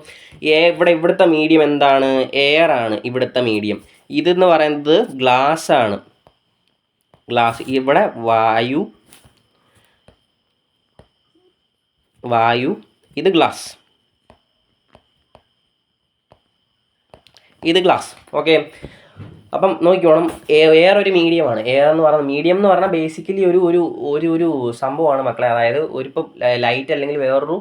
ഇവിടുത്തെ മീഡിയം എന്താണ്? എയർ ആണ് ഇവിടുത്തെ മീഡിയം. ഇതെന്ന് പറയുന്നത് ഗ്ലാസ് ആണ്. ഇവിടെ വായു, ഇത് ഗ്ലാസ്. ഓക്കെ, അപ്പം നോക്കിക്കോണം, എയർ ഒരു മീഡിയമാണ്. മീഡിയം എന്ന് പറഞ്ഞാൽ ബേസിക്കലി ഒരു സംഭവമാണ് മക്കളെ. അതായത് ഇപ്പം ലൈറ്റ് അല്ലെങ്കിൽ വേറൊരു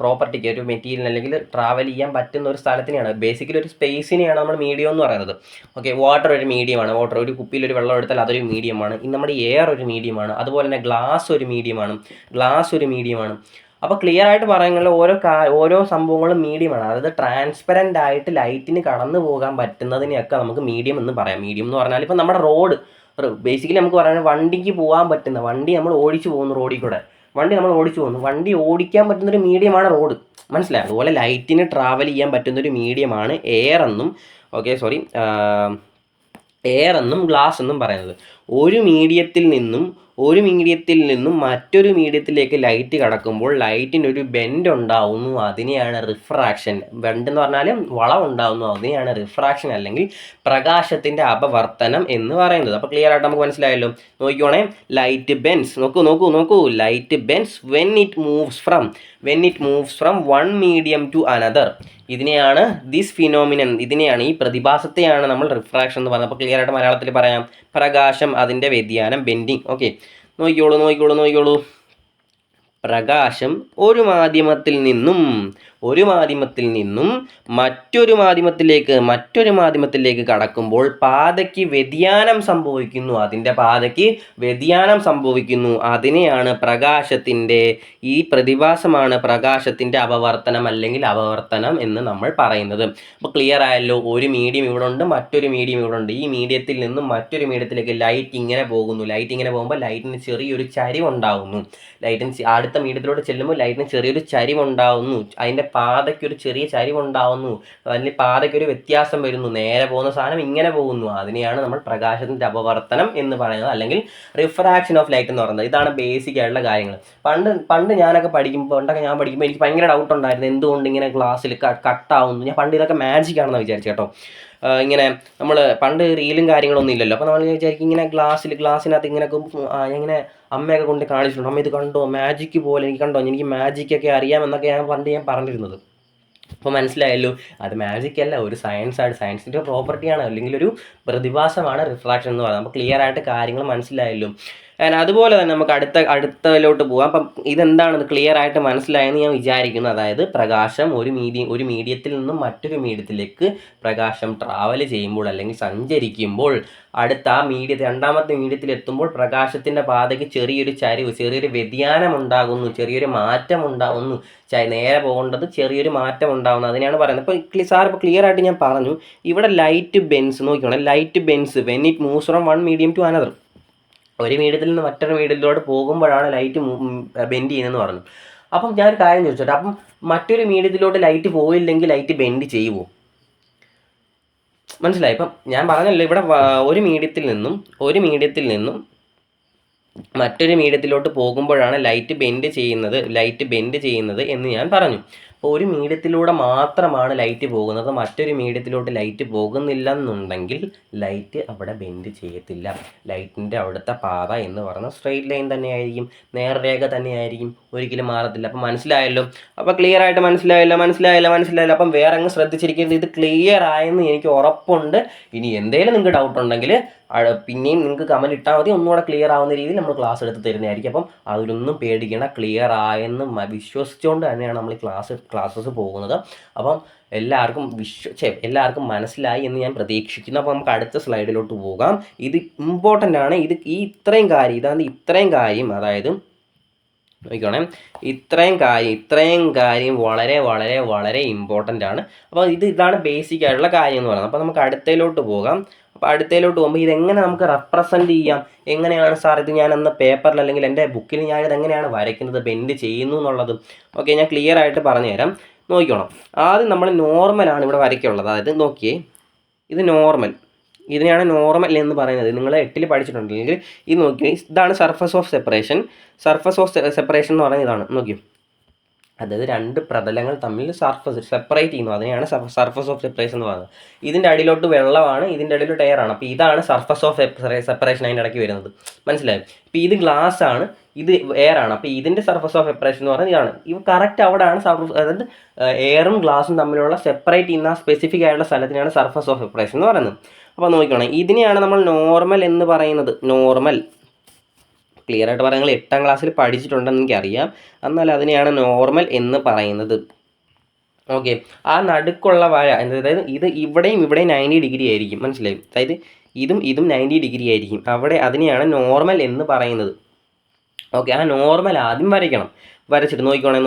പ്രോപ്പർട്ടിക്ക്, ഒരു മെറ്റീരിയൽ അല്ലെങ്കിൽ ട്രാവൽ ചെയ്യാൻ പറ്റുന്ന ഒരു സ്ഥലത്തിനെയാണ്, ബേസിക്കലി ഒരു സ്പേസിനെയാണ് നമ്മൾ മീഡിയം എന്ന് പറയുന്നത്. ഓക്കെ, വാട്ടർ ഒരു മീഡിയമാണ്. ഒരു കുപ്പിയിൽ ഒരു വെള്ളം എടുത്താൽ അതൊരു മീഡിയമാണ്. നമ്മുടെ എയർ ഒരു മീഡിയമാണ്. അതുപോലെ തന്നെ ഗ്ലാസ് ഒരു മീഡിയമാണ്. അപ്പോൾ ക്ലിയർ ആയിട്ട് പറയുന്നത് ഓരോ സംഭവങ്ങളും മീഡിയമാണ്. അതായത് ട്രാൻസ്പെറൻ്റ് ആയിട്ട് ലൈറ്റിന് കടന്നു പോകാൻ പറ്റുന്നതിനെയൊക്കെ നമുക്ക് മീഡിയം എന്ന് പറയാം. മീഡിയം എന്ന് പറഞ്ഞാൽ ഇപ്പം നമ്മുടെ റോഡ് ബേസിക്കലി നമുക്ക് പറയുന്നത് വണ്ടിക്ക് പോകാൻ പറ്റുന്ന, വണ്ടി നമ്മൾ ഓടിച്ചു പോകുന്നു, വണ്ടി ഓടിക്കാൻ പറ്റുന്നൊരു മീഡിയമാണ് റോഡ്. മനസ്സിലായി? അതുപോലെ ലൈറ്റിന് ട്രാവൽ ചെയ്യാൻ പറ്റുന്നൊരു മീഡിയമാണ് എയർ എന്നും ഗ്ലാസ് എന്നും പറയുന്നത്. ഒരു മീഡിയത്തിൽ നിന്നും മറ്റൊരു മീഡിയത്തിലേക്ക് ലൈറ്റ് കടക്കുമ്പോൾ ലൈറ്റിന് ഒരു ബെൻഡ് ഉണ്ടാവുന്നു. അതിനെയാണ് റിഫ്രാക്ഷൻ. ബെൻഡ് എന്ന് പറഞ്ഞാൽ വളവ് ഉണ്ടാവുന്നു. അതിനെയാണ് റിഫ്രാക്ഷൻ അല്ലെങ്കിൽ പ്രകാശത്തിൻ്റെ അപവർത്തനം എന്ന് പറയുന്നത്. അപ്പോൾ ക്ലിയർ ആയിട്ട് നമുക്ക് മനസ്സിലായല്ലോ. നോക്കിക്കോണേ, ലൈറ്റ് ബെൻസ്. നോക്കൂ. Light bends when it moves from one medium to another. ഇതിനെയാണ് ഈ പ്രതിഭാസത്തെയാണ് നമ്മൾ റിഫ്രാക്ഷൻ എന്ന് പറയുന്നത്. അപ്പോൾ ക്ലിയർ ആയിട്ട് മലയാളത്തിൽ പറയാം, പ്രകാശം, അതിൻ്റെ വ്യതിയാനം, ബെൻഡിങ്. ഓക്കെ, നോക്കിക്കോളൂ. പ്രകാശം ഒരു മാധ്യമത്തിൽ നിന്നും മറ്റൊരു മാധ്യമത്തിലേക്ക് കടക്കുമ്പോൾ പാതയ്ക്ക് വ്യതിയാനം സംഭവിക്കുന്നു. അതിനെയാണ് ഈ പ്രതിഭാസമാണ് പ്രകാശത്തിൻ്റെ അപവർത്തനം അല്ലെങ്കിൽ അപവർത്തനം എന്ന് നമ്മൾ പറയുന്നത്. അപ്പോൾ ക്ലിയർ ആയല്ലോ. ഒരു മീഡിയം ഇവിടെ ഉണ്ട്, മറ്റൊരു മീഡിയം ഇവിടെ ഉണ്ട്. ഈ മീഡിയത്തിൽ നിന്നും മറ്റൊരു മീഡിയത്തിലേക്ക് ലൈറ്റ് ഇങ്ങനെ പോകുമ്പോൾ ലൈറ്റിന് ചെറിയൊരു ചരിവുണ്ടാകുന്നു. അടുത്ത മീഡിയത്തിലോട്ട് ചെല്ലുമ്പോൾ ലൈറ്റിന് ചെറിയൊരു ചരിവുണ്ടാവുന്നു. അതിൻ്റെ പാതയ്ക്കൊരു ചെറിയ ചരിവുണ്ടാവുന്നു. അതിൻ്റെ പാതയ്ക്കൊരു വ്യത്യാസം വരുന്നു. നേരെ പോകുന്ന സാധനം ഇങ്ങനെ പോകുന്നു. അതിനെയാണ് നമ്മൾ പ്രകാശത്തിൻ്റെ അപവർത്തനം എന്ന് പറയുന്നത്, അല്ലെങ്കിൽ റിഫ്രാക്ഷൻ ഓഫ് ലൈറ്റ് എന്ന് പറയുന്നത്. ഇതാണ് ബേസിക് ആയിട്ടുള്ള കാര്യങ്ങൾ. പണ്ട് ഞാൻ പഠിക്കുമ്പോൾ എനിക്ക് ഭയങ്കര ഡൗട്ട് ഉണ്ടായിരുന്നു, എന്തുകൊണ്ട് ഇങ്ങനെ ഗ്ലാസ്സിൽ കട്ടാവുന്നു. ഞാൻ പണ്ട് ഇതൊക്കെ മാജിക് ആണെന്ന് വിചാരിച്ചു കേട്ടോ. ഇങ്ങനെ നമ്മൾ പണ്ട് റീലും കാര്യങ്ങളൊന്നും ഇല്ലല്ലോ. അപ്പോൾ നമ്മൾ വിചാരിക്കും ഇങ്ങനെ ഗ്ലാസ്സിനകത്ത് ഇങ്ങനെയൊക്കെ ഇങ്ങനെ അമ്മയൊക്കെ കൊണ്ട് കാണിച്ചിട്ടുണ്ട്. അമ്മ ഇത് കണ്ടോ, മാജിക്ക് പോലെ എനിക്ക് കണ്ടോ, എനിക്ക് മാജിക്കൊക്കെ അറിയാമെന്നൊക്കെ ഞാൻ പറഞ്ഞിരുന്നത്. അപ്പോൾ മനസ്സിലായല്ലോ, അത് മാജിക് അല്ല, ഒരു സയൻസാണ്, സയൻസിൻ്റെ പ്രോപ്പർട്ടിയാണ്, അല്ലെങ്കിൽ ഒരു പ്രതിഭാസമാണ് റിഫ്രാക്ഷൻ എന്ന് പറയുന്നത്. അപ്പോൾ ക്ലിയർ ആയിട്ട് കാര്യങ്ങൾ മനസ്സിലായല്ലോ. അതുപോലെ തന്നെ നമുക്ക് അടുത്തതിലോട്ട് പോകാം. അപ്പം ഇതെന്താണെന്ന് ക്ലിയർ ആയിട്ട് മനസ്സിലായെന്ന് ഞാൻ വിചാരിക്കുന്നു. അതായത് പ്രകാശം ഒരു മീഡിയത്തിൽ നിന്നും മറ്റൊരു മീഡിയത്തിലേക്ക് പ്രകാശം ട്രാവൽ ചെയ്യുമ്പോൾ അല്ലെങ്കിൽ സഞ്ചരിക്കുമ്പോൾ രണ്ടാമത്തെ മീഡിയത്തിൽ എത്തുമ്പോൾ പ്രകാശത്തിൻ്റെ പാതയ്ക്ക് ചെറിയൊരു വ്യതിയാനം ഉണ്ടാകുന്നു, ചെറിയൊരു മാറ്റം ഉണ്ടാകുന്നു. നേരെ പോകേണ്ടത് ചെറിയൊരു മാറ്റം ഉണ്ടാകുന്നു, അതിനെയാണ് പറയുന്നത്. ഇപ്പോൾ സാർ ക്ലിയർ ആയിട്ട് ഞാൻ പറഞ്ഞു, ഇവിടെ ലൈറ്റ് ബെൻസ് നോക്കിക്കോണം. Light bends when it moves from one medium to another. ഒരു മീഡിയത്തിൽ നിന്ന് മറ്റൊരു മീഡിയത്തിലോട്ട് പോകുമ്പോഴാണ് ലൈറ്റ് ബെൻഡ് ചെയ്യുന്നതെന്ന് പറഞ്ഞു. അപ്പം ഞാനൊരു കാര്യം ചോദിച്ചോട്ടെ, അപ്പം മറ്റൊരു മീഡിയത്തിലോട്ട് ലൈറ്റ് പോയില്ലെങ്കിൽ ലൈറ്റ് ബെൻഡ് ചെയ്യുമോ? മനസ്സിലായി? ഇപ്പം ഞാൻ പറഞ്ഞല്ലോ, ഇവിടെ ഒരു മീഡിയത്തിൽ നിന്നും മറ്റൊരു മീഡിയത്തിലോട്ട് പോകുമ്പോഴാണ് ലൈറ്റ് ബെൻഡ് ചെയ്യുന്നത് എന്ന് ഞാൻ പറഞ്ഞു. അപ്പോൾ ഒരു മീഡിയത്തിലൂടെ മാത്രമാണ് ലൈറ്റ് പോകുന്നത്, മറ്റൊരു മീഡിയത്തിലോട്ട് ലൈറ്റ് പോകുന്നില്ല എന്നുണ്ടെങ്കിൽ ലൈറ്റ് അവിടെ ബെൻഡ് ചെയ്യത്തില്ല. ലൈറ്റിൻ്റെ അവിടുത്തെ പാത എന്ന് പറയുന്നത് സ്ട്രെയിറ്റ് ലൈൻ തന്നെയായിരിക്കും, നേർരേഖ തന്നെയായിരിക്കും, ഒരിക്കലും മാറത്തില്ല. അപ്പം മനസ്സിലായല്ലോ? അപ്പോൾ ക്ലിയർ ആയിട്ട് മനസ്സിലായല്ലോ. അപ്പം വേറെ അങ്ങ് ശ്രദ്ധിച്ചിരിക്കരുത്, ഇത് ക്ലിയർ ആയെന്ന് എനിക്ക് ഉറപ്പുണ്ട്. ഇനി എന്തെങ്കിലും നിങ്ങൾക്ക് ഡൗട്ട് ഉണ്ടെങ്കിൽ പിന്നെയും നിങ്ങൾക്ക് കമൻറ്റ് ഇട്ടാൽ മതി, ഒന്നുകൂടെ ക്ലിയർ ആവുന്ന രീതിയിൽ നമ്മൾ ക്ലാസ് എടുത്ത് തരുന്നതായിരിക്കും. അപ്പം അതിലൊന്നും പേടിക്കണം, ക്ലിയർ ആയെന്ന് വിശ്വസിച്ചുകൊണ്ട് തന്നെയാണ് നമ്മൾ ക്ലാസ്സസ് പോകുന്നത്. അപ്പം എല്ലാവർക്കും മനസ്സിലായി എന്ന് ഞാൻ പ്രതീക്ഷിക്കുന്നു. അപ്പോൾ നമുക്ക് അടുത്ത സ്ലൈഡിലോട്ട് പോകാം. ഇത് ഇമ്പോർട്ടൻ്റ് ആണ്. ഇത്രയും കാര്യം അതായത് നോക്കിക്കോണേ, ഇത്രയും കാര്യം വളരെ വളരെ വളരെ ഇമ്പോർട്ടൻ്റ് ആണ്. അപ്പോൾ ഇതാണ് ബേസിക് ആയിട്ടുള്ള കാര്യം എന്ന് പറയുന്നത്. അപ്പോൾ നമുക്ക് അടുത്തതിലോട്ട് പോകാം. അപ്പോൾ അടുത്തതിലോട്ട് പോകുമ്പോൾ ഇതെങ്ങനെ നമുക്ക് റെപ്രസെൻറ്റ് ചെയ്യാം? എങ്ങനെയാണ് സാർ ഇത് ഞാൻ അന്ന് പേപ്പറിൽ അല്ലെങ്കിൽ എൻ്റെ ബുക്കിൽ ഞാനിത് എങ്ങനെയാണ് വരയ്ക്കുന്നത്, ബെൻഡ് ചെയ്യുന്നു എന്നുള്ളത്? ഓക്കെ, ഞാൻ ക്ലിയർ ആയിട്ട് പറഞ്ഞുതരാം. നോക്കിക്കോണം. ആദ്യം നമ്മൾ നോർമലാണ് ഇവിടെ വരയ്ക്കുള്ളത്. അതായത് നോക്കിയേ, ഇത് നോർമൽ, ഇതിനെയാണ് നോർമൽ എന്ന് പറയുന്നത്. നിങ്ങൾ 8ൽ പഠിച്ചിട്ടുണ്ടെങ്കിൽ ഇത് നോക്കിയേ, ഇതാണ് സർഫസ് ഓഫ് സെപ്പറേഷൻ എന്ന് പറയുന്നത് ഇതാണ്. നോക്കിയോ, അതായത് രണ്ട് പ്രതലങ്ങൾ തമ്മിൽ സെപ്പറേറ്റ് ചെയ്യുന്നു, അതിനെയാണ് സർഫസ് ഓഫ് സെപ്പറേഷൻ എന്ന് പറയുന്നത്. ഇതിൻ്റെ അടിയിലോട്ട് വെള്ളമാണ്, ഇതിൻ്റെ അടിയിലോട്ട് എയറാണ്. അപ്പോൾ ഇതാണ് സർഫസ് ഓഫ് സെപ്പറേഷൻ അതിൻ്റെ ഇടയ്ക്ക് വരുന്നത്. മനസ്സിലായി? ഇപ്പോൾ ഇത് ഗ്ലാസ് ആണ്, ഇത് എയറാണ്. അപ്പോൾ ഇതിൻ്റെ സർഫസ് ഓഫ് സെപ്പറേഷൻ എന്ന് പറയുന്നത് ഇതാണ്. ഇവ കറക്റ്റ് അവിടെയാണ് അതായത് എയറും ഗ്ലാസും തമ്മിലുള്ള സെപ്പറേറ്റ് ചെയ്യുന്ന സ്പെസിഫിക് ആയിട്ടുള്ള സ്ഥലത്തിനാണ് സർഫസ് ഓഫ് സെപ്പറേഷൻ എന്ന് പറയുന്നത്. അപ്പോൾ നോക്കിക്കോണേ, ഇതിനെയാണ് നമ്മൾ നോർമൽ എന്ന് പറയുന്നത്. നോർമൽ ക്ലിയർ ആയിട്ട് പറയാം, നിങ്ങൾ 8ാം ക്ലാസ്സിൽ പഠിച്ചിട്ടുണ്ടെന്ന് എനിക്കറിയാം. എന്നാൽ അതിനെയാണ് നോർമൽ എന്ന് പറയുന്നത്. ഓക്കെ, ആ നടുക്കുള്ള വര അതായത് ഇത് ഇവിടെയും 90 ഡിഗ്രി ആയിരിക്കും. മനസ്സിലായി? അതായത് ഇതും 90 ഡിഗ്രി ആയിരിക്കും. അതിനെയാണ് നോർമൽ എന്ന് പറയുന്നത്. ഓക്കെ, ആ നോർമൽ ആദ്യം വരയ്ക്കണം. വരച്ചിട്ട് നോക്കിക്കോണേ.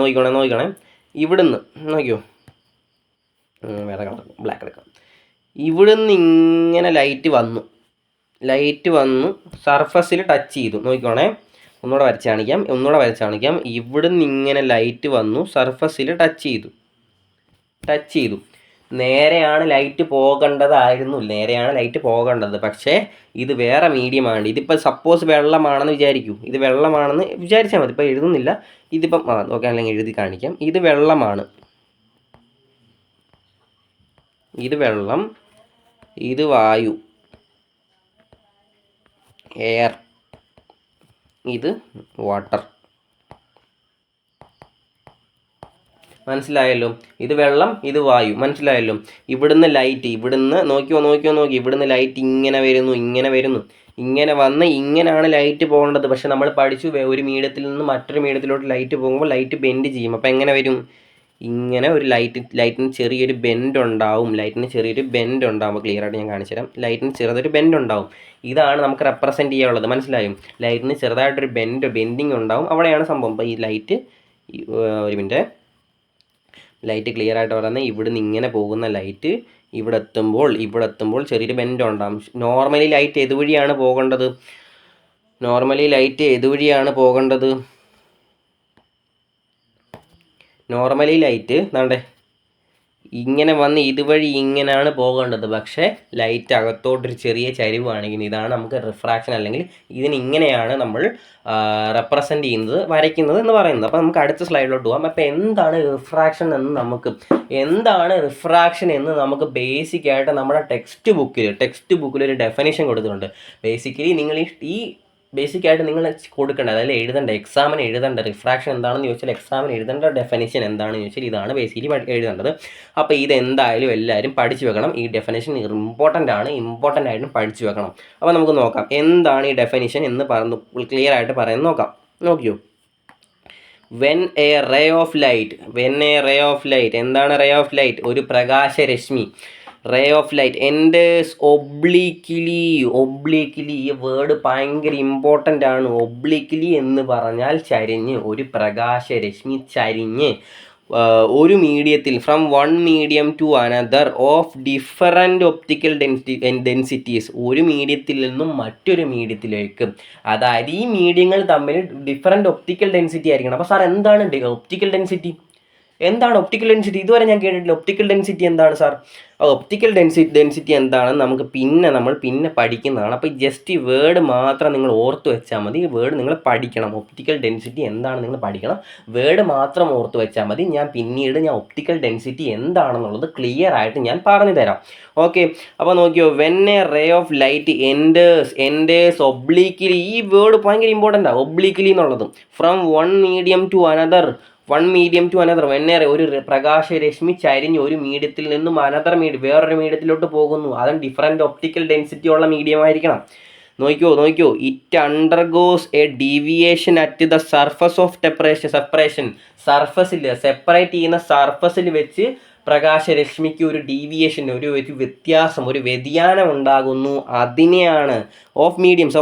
ഇവിടുന്ന് നോക്കിയോ, വേറെ കളർ ബ്ലാക്ക് എടുക്കാം. ഇവിടുന്ന് ഇങ്ങനെ ലൈറ്റ് വന്നു സർഫസിൽ ടച്ച് ചെയ്തു. നോക്കിക്കോണേ, ഒന്നുകൂടെ വരച്ച് കാണിക്കാം. ഇവിടുന്ന് ഇങ്ങനെ ലൈറ്റ് വന്നു സർഫസിൽ ടച്ച് ചെയ്തു. നേരെയാണ് ലൈറ്റ് പോകേണ്ടത്. പക്ഷേ ഇത് വേറെ മീഡിയമാണ്. ഇതിപ്പോൾ സപ്പോസ് വെള്ളമാണെന്ന് വിചാരിക്കൂ. ഇത് വെള്ളമാണെന്ന് വിചാരിച്ചാൽ മതി. ഇപ്പോൾ എഴുതുന്നില്ല. ഇതിപ്പം നോക്കാം, അല്ലെങ്കിൽ എഴുതി കാണിക്കാം. ഇത് വെള്ളമാണ്, ഇത് വെള്ളം, ഇത് വായു, എയർ, ഇത് വാട്ടർ. മനസ്സിലായല്ലോ? ഇത് വെള്ളം, ഇത് വായു. മനസ്സിലായല്ലോ? ഇവിടുന്ന് ലൈറ്റ്, നോക്കിയോ, ഇവിടുന്ന് ലൈറ്റ് ഇങ്ങനെ വരുന്നു. ഇങ്ങനെ വന്ന് ഇങ്ങനെയാണ് ലൈറ്റ് പോകേണ്ടത്. പക്ഷെ നമ്മൾ പഠിച്ചു, ഒരു മീഡിയത്തിൽ നിന്ന് മറ്റൊരു മീഡിയത്തിലോട്ട് ലൈറ്റ് പോകുമ്പോൾ ലൈറ്റ് ബെൻഡ് ചെയ്യും. അപ്പോൾ എങ്ങനെ വരും? ഇങ്ങനെ ഒരു ലൈറ്റിന് ചെറിയൊരു ബെൻഡ് ഉണ്ടാവും. ക്ലിയർ ആയിട്ട് ഞാൻ കാണിച്ചു തരാം. ലൈറ്റിന് ചെറുതൊരു ബെൻഡ് ഉണ്ടാവും. ഇതാണ് നമുക്ക് റെപ്രസെൻറ്റ് ചെയ്യാനുള്ളത്. മനസ്സിലായും? ലൈറ്റിന് ചെറുതായിട്ടൊരു ബെൻഡിങ് ഉണ്ടാവും. അവിടെയാണ് സംഭവം. അപ്പോൾ ഈ ലൈറ്റ്, ഒരു മിനിറ്റ്, ലൈറ്റ് ക്ലിയർ ആയിട്ട് പറയുന്നത്, ഇവിടുന്ന് ഇങ്ങനെ പോകുന്ന ലൈറ്റ് ഇവിടെ എത്തുമ്പോൾ ചെറിയൊരു ബെൻഡ് ഉണ്ടാവും. നോർമലി ലൈറ്റ് ഏതുവഴിയാണ് പോകേണ്ടത്? നോർമലി ലൈറ്റ് ഇങ്ങനെ വന്ന് ഇതുവഴി ഇങ്ങനെയാണ് പോകേണ്ടത്. പക്ഷേ ലൈറ്റ് അകത്തോട്ടൊരു ചെറിയ ചരിവ് കാണിക്കുന്നത്. ഇതാണ് നമുക്ക് റിഫ്രാക്ഷൻ, അല്ലെങ്കിൽ ഇതിനിങ്ങനെയാണ് നമ്മൾ റെപ്രസെൻ്റ് ചെയ്യുന്നത്, വരയ്ക്കുന്നത് എന്ന് പറയുന്നത്. അപ്പോൾ നമുക്ക് അടുത്ത സ്ലൈഡിലോട്ട് പോകാം. അപ്പോൾ എന്താണ് റിഫ്രാക്ഷൻ എന്ന് നമുക്ക് ബേസിക്കായിട്ട് നമ്മുടെ ടെക്സ്റ്റ് ബുക്കിൽ ഒരു ഡെഫിനേഷൻ കൊടുത്തിട്ടുണ്ട്. ബേസിക്കലി നിങ്ങൾ ഈ ബേസിക്കായിട്ട് നിങ്ങൾ കൊടുക്കേണ്ട, അതായത് എക്സാമിന് എഴുതേണ്ട റിഫ്രാക്ഷൻ എന്താണെന്ന് ചോദിച്ചാൽ എക്സാമിന് എഴുതേണ്ട ഡെഫിനേഷൻ എന്താണെന്ന് ചോദിച്ചാൽ ഇതാണ് ബേസിക്കലി എഴുതേണ്ടത്. അപ്പോൾ ഇതെന്തായാലും എല്ലാവരും പഠിച്ചു വെക്കണം. ഈ ഡെഫിനേഷൻ ഇമ്പോർട്ടൻ്റ് ആയിട്ടും പഠിച്ചു വെക്കണം. അപ്പോൾ നമുക്ക് നോക്കാം എന്താണ് ഈ ഡെഫിനേഷൻ എന്ന് ക്ലിയർ ആയിട്ട് പറയുന്നത് നോക്കാം. നോക്കിയോ, when a ray of light എന്താണ് റേ ഓഫ് ലൈറ്റ്? ഒരു പ്രകാശരശ്മി. Ray of light enters obliquely. ഈ വേർഡ് ഭയങ്കര ഇമ്പോർട്ടൻ്റ് ആണ്. ഒബ്ലീക്ലി എന്ന് പറഞ്ഞാൽ ചരിഞ്ഞ്, ഒരു പ്രകാശരശ്മി ചരിഞ്ഞ് ഒരു മീഡിയത്തിൽ, from one medium to another of different optical densities, ഒരു മീഡിയത്തിൽ നിന്നും മറ്റൊരു മീഡിയത്തിലേക്ക്. അതായത് ഈ മീഡിയങ്ങൾ തമ്മിൽ ഡിഫറൻറ്റ് ഒപ്റ്റിക്കൽ ഡെൻസിറ്റി ആയിരിക്കണം. അപ്പോൾ സാർ എന്താണ് ഒപ്റ്റിക്കൽ ഡെൻസിറ്റി? ഇതുവരെ ഞാൻ കേട്ടിട്ടില്ല. ഒപ്റ്റിക്കൽ ഡെൻസിറ്റി എന്താണ് സാർ? ഒപ്റ്റിക്കൽ ഡെൻസിറ്റി എന്താണെന്ന് നമ്മൾ പിന്നെ പഠിക്കുന്നതാണ്. അപ്പോൾ ജസ്റ്റ് ഈ വേർഡ് മാത്രം നിങ്ങൾ ഓർത്ത് വെച്ചാൽ മതി. ഈ വേർഡ് നിങ്ങൾ പഠിക്കണം. ഒപ്റ്റിക്കൽ ഡെൻസിറ്റി എന്താണ് നിങ്ങൾ പഠിക്കണം. വേർഡ് മാത്രം ഓർത്ത് വെച്ചാൽ മതി. പിന്നീട് ഞാൻ ഒപ്റ്റിക്കൽ ഡെൻസിറ്റി എന്താണെന്നുള്ളത് ക്ലിയർ ആയിട്ട് ഞാൻ പറഞ്ഞു തരാം. ഓക്കെ, അപ്പോൾ നോക്കിയോ, when a ray of light enters obliquely. ഈ വേർഡ് ഭയങ്കര ഇമ്പോർട്ടൻ്റ് ആണ്, ഒബ്ലീക്ലി എന്നുള്ളതും. From one medium to another വെണ്ണേറെ ഒരു പ്രകാശരശ്മി ചരിഞ്ഞ് ഒരു മീഡിയത്തിൽ നിന്നും വേറൊരു മീഡിയത്തിലോട്ട് പോകുന്നു. അതും ഡിഫറൻറ്റ് ഒപ്റ്റിക്കൽ ഡെൻസിറ്റി ഉള്ള മീഡിയം ആയിരിക്കണം. നോക്കിയോ, it undergoes a deviation at the surface of separation. Separate ചെയ്യുന്ന സർഫസിൽ വെച്ച് പ്രകാശരശ്മിക്ക് ഒരു ഡീവിയേഷൻ, ഒരു വ്യത്യാസം, ഒരു വ്യതിയാനം ഉണ്ടാകുന്നു. അതിനെയാണ് ഓഫ് മീഡിയംസ്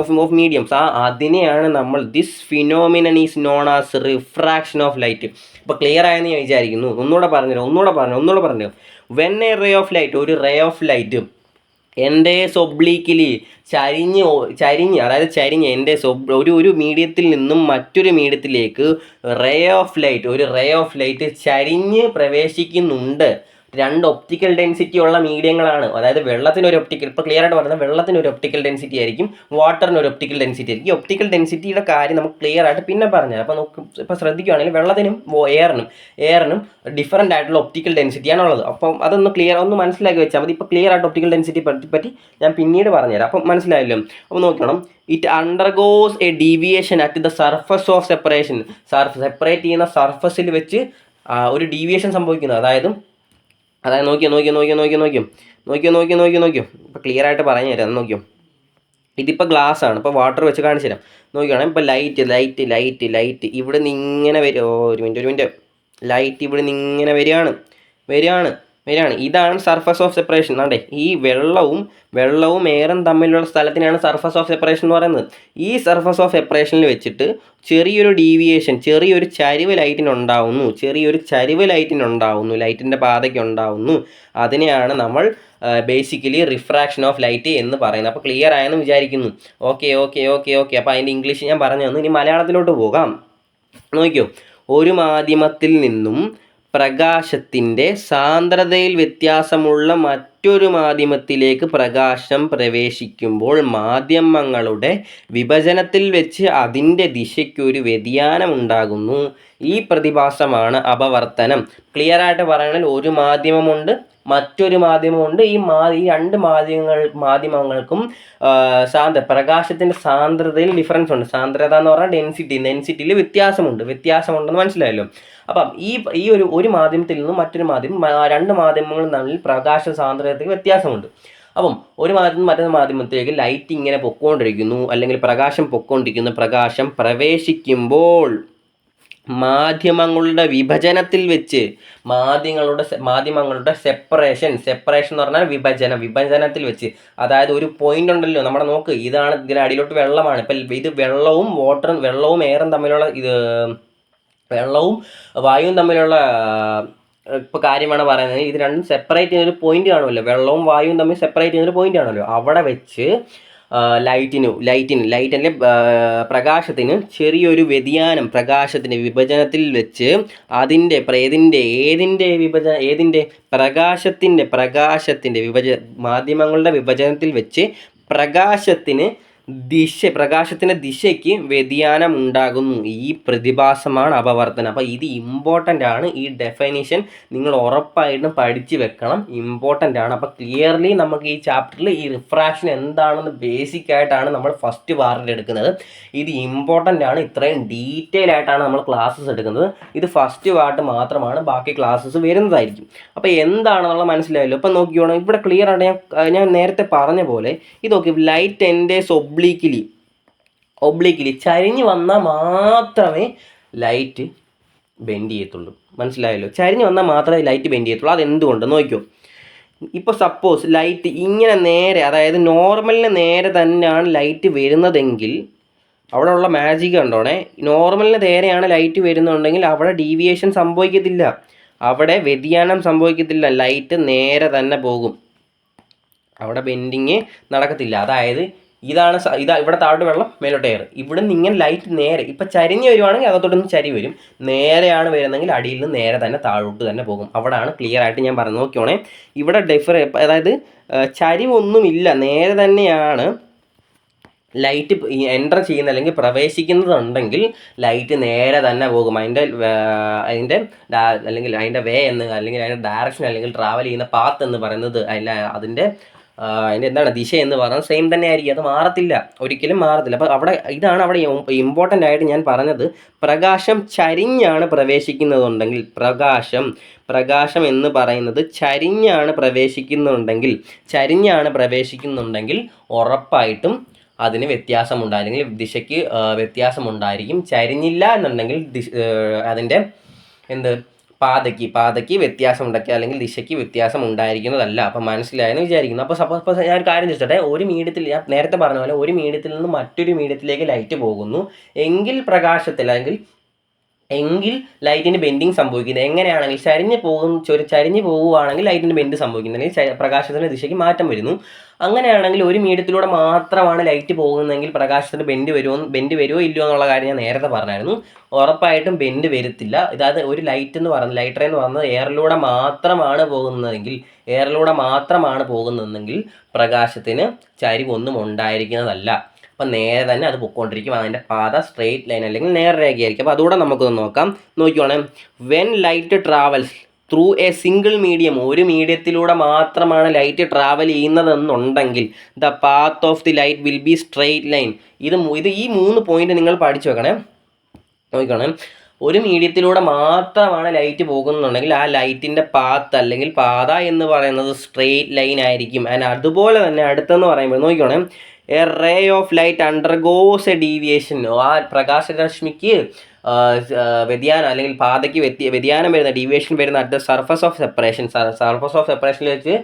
അതിനെയാണ് നമ്മൾ this phenomenon is known as refraction of light. ഇപ്പോൾ ക്ലിയർ ആയെന്ന് ഞാൻ വിചാരിക്കുന്നു. ഒന്നുകൂടെ പറഞ്ഞു. When a ray of light, ഒരു ray of light enters obliquely ചരിഞ്ഞ് അതായത് എൻഡേഴ്സ് ഒരു മീഡിയത്തിൽ നിന്നും മറ്റൊരു മീഡിയത്തിലേക്ക് ഒരു റേ ഓഫ് ലൈറ്റ് ചരിഞ്ഞ് പ്രവേശിക്കുന്നുണ്ട്. രണ്ട് ഒപ്റ്റിക്കൽ ഡെൻസിറ്റി ഉള്ള മീഡിയങ്ങളാണ്. അതായത് വെള്ളത്തിനൊരു ഒപ്റ്റിക്കൽ, ഇപ്പോൾ ക്ലിയർ ആയിട്ട് പറയുന്നത് വെള്ളത്തിനൊരു ഒപ്റ്റിക്കൽ ഡെൻസിറ്റി ആയിരിക്കും, വാട്ടറിനൊരു ഒപ്റ്റിക്കൽ ഡെൻസിറ്റി ആയിരിക്കും. ഈ ഒപ്റ്റിക്കൽ ഡെൻസിറ്റിയുടെ കാര്യം നമുക്ക് ക്ലിയർ ആയിട്ട് പിന്നെ പറഞ്ഞുതരാം. അപ്പോൾ നമുക്ക് ഇപ്പോൾ ശ്രദ്ധിക്കുകയാണെങ്കിൽ വെള്ളത്തിനും എയറിനും ഡിഫറൻ്റ് ആയിട്ടുള്ള ഒപ്റ്റിക്കൽ ഡെൻസിറ്റിയാണുള്ളത്. അപ്പം ഒന്ന് മനസ്സിലാക്കി വെച്ചാൽ മതി. ഇപ്പോൾ ക്ലിയർ ആയിട്ട് ഒപ്റ്റിക്കൽ ഡെൻസിറ്റി പറ്റി ഞാൻ പിന്നീട് പറഞ്ഞുതരാം. അപ്പം മനസ്സിലായല്ലോ. അപ്പോൾ നോക്കണം, it undergoes a deviation at the surface of separation. Separate ചെയ്യുന്ന സർഫസിൽ വെച്ച് ഒരു ഡീവിയേഷൻ സംഭവിക്കുന്നത്. അതായത് നോക്കിയോ. ഇപ്പോൾ ക്ലിയർ ആയിട്ട് പറഞ്ഞു തരാം. നോക്കിയോ, ഇതിപ്പോൾ ഗ്ലാസ് ആണ്. ഇപ്പോൾ വാട്ടർ വെച്ച് കാണിച്ചു തരാം. നോക്കിയാണ്, ഇപ്പോൾ ലൈറ്റ് ഇവിടെ നിന്ന് ഇങ്ങനെ വരും. ഒരു മിനിറ്റ്. ലൈറ്റ് ഇവിടെ നിന്ന് ഇങ്ങനെ വരികയാണ്. ഇതാണ് സർഫസ് ഓഫ് സെപ്പറേഷൻ. ആണ്ടേ, ഈ വെള്ളവും എയറും തമ്മിലുള്ള സ്ഥലത്തിനാണ് സർഫസ് ഓഫ് സെപ്പറേഷൻ എന്ന് പറയുന്നത്. ഈ സർഫസ് ഓഫ് സെപ്പറേഷനിൽ വെച്ചിട്ട് ചെറിയൊരു ഡീവിയേഷൻ, ചെറിയൊരു ചരിവ് ലൈറ്റിനുണ്ടാവുന്നു. ലൈറ്റിൻ്റെ പാതയ്ക്ക് ഉണ്ടാവുന്നു. അതിനെയാണ് നമ്മൾ ബേസിക്കലി റിഫ്രാക്ഷൻ ഓഫ് ലൈറ്റ് എന്ന് പറയുന്നത്. അപ്പോൾ ക്ലിയർ ആയെന്ന് വിചാരിക്കുന്നു. ഓക്കെ. അപ്പോൾ അതിൻ്റെ ഇംഗ്ലീഷ് ഞാൻ പറഞ്ഞു തന്നു. ഇനി മലയാളത്തിലോട്ട് പോകാം. നോക്കിയോ, ഒരു മാധ്യമത്തിൽ നിന്നും പ്രകാശത്തിൻ്റെ സാന്ദ്രതയിൽ വ്യത്യാസമുള്ള മറ്റൊരു മാധ്യമത്തിലേക്ക് പ്രകാശം പ്രവേശിക്കുമ്പോൾ മാധ്യമങ്ങളുടെ വിഭജനത്തിൽ വെച്ച് അതിൻ്റെ ദിശയ്ക്കൊരു വ്യതിയാനം ഉണ്ടാകുന്നു. ഈ പ്രതിഭാസമാണ് അപവർത്തനം. ക്ലിയർ ആയിട്ട് പറയണമെങ്കിൽ ഒരു മാധ്യമമുണ്ട്, മറ്റൊരു മാധ്യമമുണ്ട്. ഈ രണ്ട് മാധ്യമങ്ങൾക്കും പ്രകാശത്തിൻ്റെ സാന്ദ്രതയിൽ ഡിഫറൻസ് ഉണ്ട്. സാന്ദ്രത എന്ന് പറഞ്ഞാൽ ഡെൻസിറ്റിയിൽ വ്യത്യാസമുണ്ടെന്ന് മനസ്സിലായല്ലോ. അപ്പം ഈ ഒരു മാധ്യമത്തിൽ നിന്നും മറ്റൊരു രണ്ട് മാധ്യമങ്ങളും തമ്മിൽ പ്രകാശ സാന്ദ്രതയ്ക്ക് വ്യത്യാസമുണ്ട്. അപ്പം ഒരു മാധ്യമം മറ്റൊരു മാധ്യമത്തിലേക്ക് ലൈറ്റ് ഇങ്ങനെ പൊക്കോണ്ടിരിക്കുന്നു, അല്ലെങ്കിൽ പ്രകാശം പ്രകാശം പ്രവേശിക്കുമ്പോൾ മാധ്യമങ്ങളുടെ വിഭജനത്തിൽ വെച്ച് മാധ്യമങ്ങളുടെ സെപ്പറേഷൻ എന്ന് പറഞ്ഞാൽ വിഭജനത്തിൽ വെച്ച്, അതായത് ഒരു പോയിന്റ് ഉണ്ടല്ലോ നമ്മുടെ, നോക്ക്, ഇതാണ്, ഇതിന് അടിയിലോട്ട് വെള്ളമാണ്. ഇപ്പം ഇത് വെള്ളവും എയറും തമ്മിലുള്ള വെള്ളവും വായുവും തമ്മിലുള്ള ഇപ്പോൾ കാര്യമാണ് പറയുന്നത്. ഇത് രണ്ടും സെപ്പറേറ്റ് ചെയ്യുന്നൊരു പോയിന്റ് കാണുമല്ലോ, വെള്ളവും വായുവും തമ്മിൽ സെപ്പറേറ്റ് ചെയ്യുന്നൊരു പോയിന്റ് ആണല്ലോ. അവിടെ വെച്ച് ലൈറ്റിൻ്റെ പ്രകാശത്തിന് ചെറിയൊരു വ്യതിയാനം പ്രകാശത്തിൻ്റെ വിഭജനത്തിൽ വെച്ച് ഏതിൻ്റെ പ്രകാശത്തിൻ്റെ മാധ്യമങ്ങളുടെ വിഭജനത്തിൽ വെച്ച് പ്രകാശത്തിൻ്റെ ദിശയ്ക്ക് വ്യതിയാനം ഉണ്ടാകുന്നു. ഈ പ്രതിഭാസമാണ് അപവർത്തനം. അപ്പോൾ ഇത് ഇമ്പോർട്ടൻ്റ് ആണ്. ഈ ഡെഫിനിഷൻ നിങ്ങൾ ഉറപ്പായിട്ടും പഠിച്ചു വെക്കണം, ഇമ്പോർട്ടൻ്റ് ആണ്. അപ്പോൾ ക്ലിയർലി നമുക്ക് ഈ ചാപ്റ്ററിൽ ഈ റിഫ്രാക്ഷൻ എന്താണെന്ന് ബേസിക് ആയിട്ടാണ് നമ്മൾ ഫസ്റ്റ് പാർട്ടിൽ എടുക്കുന്നത്. ഇത് ഇമ്പോർട്ടൻ്റ് ആണ്. ഇത്രയും ഡീറ്റെയിൽ ആയിട്ടാണ് നമ്മൾ ക്ലാസ്സസ് എടുക്കുന്നത്. ഇത് ഫസ്റ്റ് പാർട്ട് മാത്രമാണ്, ബാക്കി ക്ലാസ്സസ് വരുന്നതായിരിക്കും. അപ്പോൾ എന്താണെന്നുള്ള മനസ്സിലായല്ലോ. അപ്പം നോക്കിയോണം, ഇവിടെ ക്ലിയർ ആയിട്ട് ഞാൻ നേരത്തെ പറഞ്ഞ പോലെ ഇത് നോക്കി, ലൈറ്റ് എൻ്റെ ഒബ്ലിക്കിലി ചരിഞ്ഞ് വന്നാൽ മാത്രമേ ലൈറ്റ് ബെൻഡ് ചെയ്യത്തുള്ളൂ. മനസ്സിലായല്ലോ, ചരിഞ്ഞ് വന്നാൽ മാത്രമേ ലൈറ്റ് ബെൻഡ് ചെയ്യത്തുള്ളൂ. അതെന്തുകൊണ്ട് നോക്കിയോ, ഇപ്പോൾ സപ്പോസ് ലൈറ്റ് ഇങ്ങനെ നേരെ, അതായത് നോർമലിന് നേരെ തന്നെയാണ് ലൈറ്റ് വരുന്നതെങ്കിൽ അവിടെ ഉള്ള മാജിക് കണ്ടോണേ, നോർമലിന് നേരെയാണ് ലൈറ്റ് വരുന്നുണ്ടെങ്കിൽ അവിടെ ഡീവിയേഷൻ സംഭവിക്കത്തില്ല, അവിടെ വ്യതിയാനം സംഭവിക്കത്തില്ല, ലൈറ്റ് നേരെ തന്നെ പോകും, അവിടെ ബെൻഡിങ് നടക്കത്തില്ല. അതായത് ഇവിടെ താഴോട്ട് വെള്ളം മേലോട്ട് എയർ, ഇവിടെ നിന്ന് ഇങ്ങനെ ലൈറ്റ് നേരെ ഇപ്പം ചരിഞ്ഞ് വരുവാണെങ്കിൽ അകത്തോട്ടൊന്ന് ചരി വരും, നേരെയാണ് വരുന്നതെങ്കിൽ അടിയിൽ നിന്ന് നേരെ തന്നെ താഴോട്ട് തന്നെ പോകും. അവിടെയാണ് ക്ലിയർ ആയിട്ട് ഞാൻ പറഞ്ഞു. നോക്കിയോണേ, ഇവിടെ അതായത് ചരിവൊന്നുമില്ല, നേരെ തന്നെയാണ് ലൈറ്റ് എൻ്റർ ചെയ്യുന്ന അല്ലെങ്കിൽ പ്രവേശിക്കുന്നതുണ്ടെങ്കിൽ ലൈറ്റ് നേരെ തന്നെ പോകും. അതിൻ്റെ അല്ലെങ്കിൽ അതിൻ്റെ വേ അല്ലെങ്കിൽ അതിൻ്റെ ഡയറക്ഷൻ അല്ലെങ്കിൽ ട്രാവൽ ചെയ്യുന്ന പാത്ത് എന്ന് പറയുന്നത് അതിൻ്റെ എന്താണ് ദിശ എന്ന് പറയുന്നത് സെയിം തന്നെ ആയിരിക്കും, അത് മാറത്തില്ല, ഒരിക്കലും മാറത്തില്ല. അപ്പോൾ അവിടെ ഇമ്പോർട്ടൻ്റ് ആയിട്ട് ഞാൻ പറഞ്ഞത്, പ്രകാശം ചരിഞ്ഞാണ് പ്രവേശിക്കുന്നതുണ്ടെങ്കിൽ, പ്രകാശം എന്ന് പറയുന്നത് ചരിഞ്ഞാണ് പ്രവേശിക്കുന്നുണ്ടെങ്കിൽ ഉറപ്പായിട്ടും അതിന് വ്യത്യാസമുണ്ടായി, ദിശയ്ക്ക് വ്യത്യാസമുണ്ടായിരിക്കും. ചരിഞ്ഞില്ല എന്നുണ്ടെങ്കിൽ അതിൻ്റെ പാതയ്ക്ക് വ്യത്യാസം ഉണ്ടാക്കുക അല്ലെങ്കിൽ ദിശയ്ക്ക് വ്യത്യാസം ഉണ്ടായിരിക്കുന്നതല്ല. അപ്പം മനസ്സിലായെന്ന് വിചാരിക്കുന്നു. അപ്പോൾ സപ്പോസ് ഞാൻ ഒരു കാര്യം ചോദിച്ചോട്ടെ, ഒരു മീഡിയത്തിൽ ഞാൻ നേരത്തെ പറഞ്ഞ പോലെ ഒരു മീഡിയത്തിൽ നിന്ന് മറ്റൊരു മീഡിയത്തിലേക്ക് ലൈറ്റ് പോകുന്നു എങ്കിൽ ലൈറ്റിന് ബെൻഡിങ് സംഭവിക്കുന്നത് എങ്ങനെയാണെങ്കിൽ ചരിഞ്ഞ് പോകുകയാണെങ്കിൽ ലൈറ്റിന് ബെൻഡ് സംഭവിക്കുന്നെങ്കിൽ പ്രകാശത്തിൻ്റെ ദിശയ്ക്ക് മാറ്റം വരുന്നു. അങ്ങനെയാണെങ്കിൽ ഒരു മീഡിയത്തിലൂടെ മാത്രമാണ് ലൈറ്റ് പോകുന്നതെങ്കിൽ പ്രകാശത്തിന് ബെൻഡ് വരുമോ ഇല്ലയോ എന്നുള്ള കാര്യം ഞാൻ നേരത്തെ പറഞ്ഞായിരുന്നു. ഉറപ്പായിട്ടും ബെൻഡ് വരത്തില്ല. അതായത് ഒരു ലൈറ്റ് എന്ന് പറയുന്നത് എയറിലൂടെ മാത്രമാണ് പോകുന്നതെങ്കിൽ പ്രകാശത്തിന് ചരിവൊന്നും ഉണ്ടായിരിക്കുന്നതല്ല. അപ്പം നേരെ തന്നെ അത് പൊയ്ക്കൊണ്ടിരിക്കും, അതിൻ്റെ പാത സ്ട്രെയിറ്റ് ലൈൻ അല്ലെങ്കിൽ നേർരേഖയായിരിക്കും. അപ്പോൾ അതുകൂടെ നമുക്കൊന്ന് നോക്കിക്കോണേ. When light travels through a single medium, ഒരു മീഡിയത്തിലൂടെ മാത്രമാണ് ലൈറ്റ് ട്രാവൽ ചെയ്യുന്നതെന്നുണ്ടെങ്കിൽ the path of the light will be straight line. ഈ 3 പോയിന്റ് നിങ്ങൾ പഠിച്ചു വെക്കണേ. നോക്കിക്കോണേ, ഒരു മീഡിയത്തിലൂടെ മാത്രമാണ് ലൈറ്റ് പോകുന്നുണ്ടെങ്കിൽ ആ ലൈറ്റിൻ്റെ പാത്ത് അല്ലെങ്കിൽ പാത എന്ന് പറയുന്നത് സ്ട്രെയിറ്റ് ലൈൻ ആയിരിക്കും. ആൻഡ് അതുപോലെ തന്നെ അടുത്തെന്ന് പറയുമ്പോൾ നോക്കിക്കോണേ, a ray of light undergoes a deviation. ആ പ്രകാശരശ്മിക്ക് വ്യതിയാനം അല്ലെങ്കിൽ പാതയ്ക്ക് വ്യതിയാനം വരുന്ന ഡീവിയേഷൻ വരുന്ന അറ്റ് ദ സർഫസ് ഓഫ് സെപ്പറേഷനിൽ വെച്ച്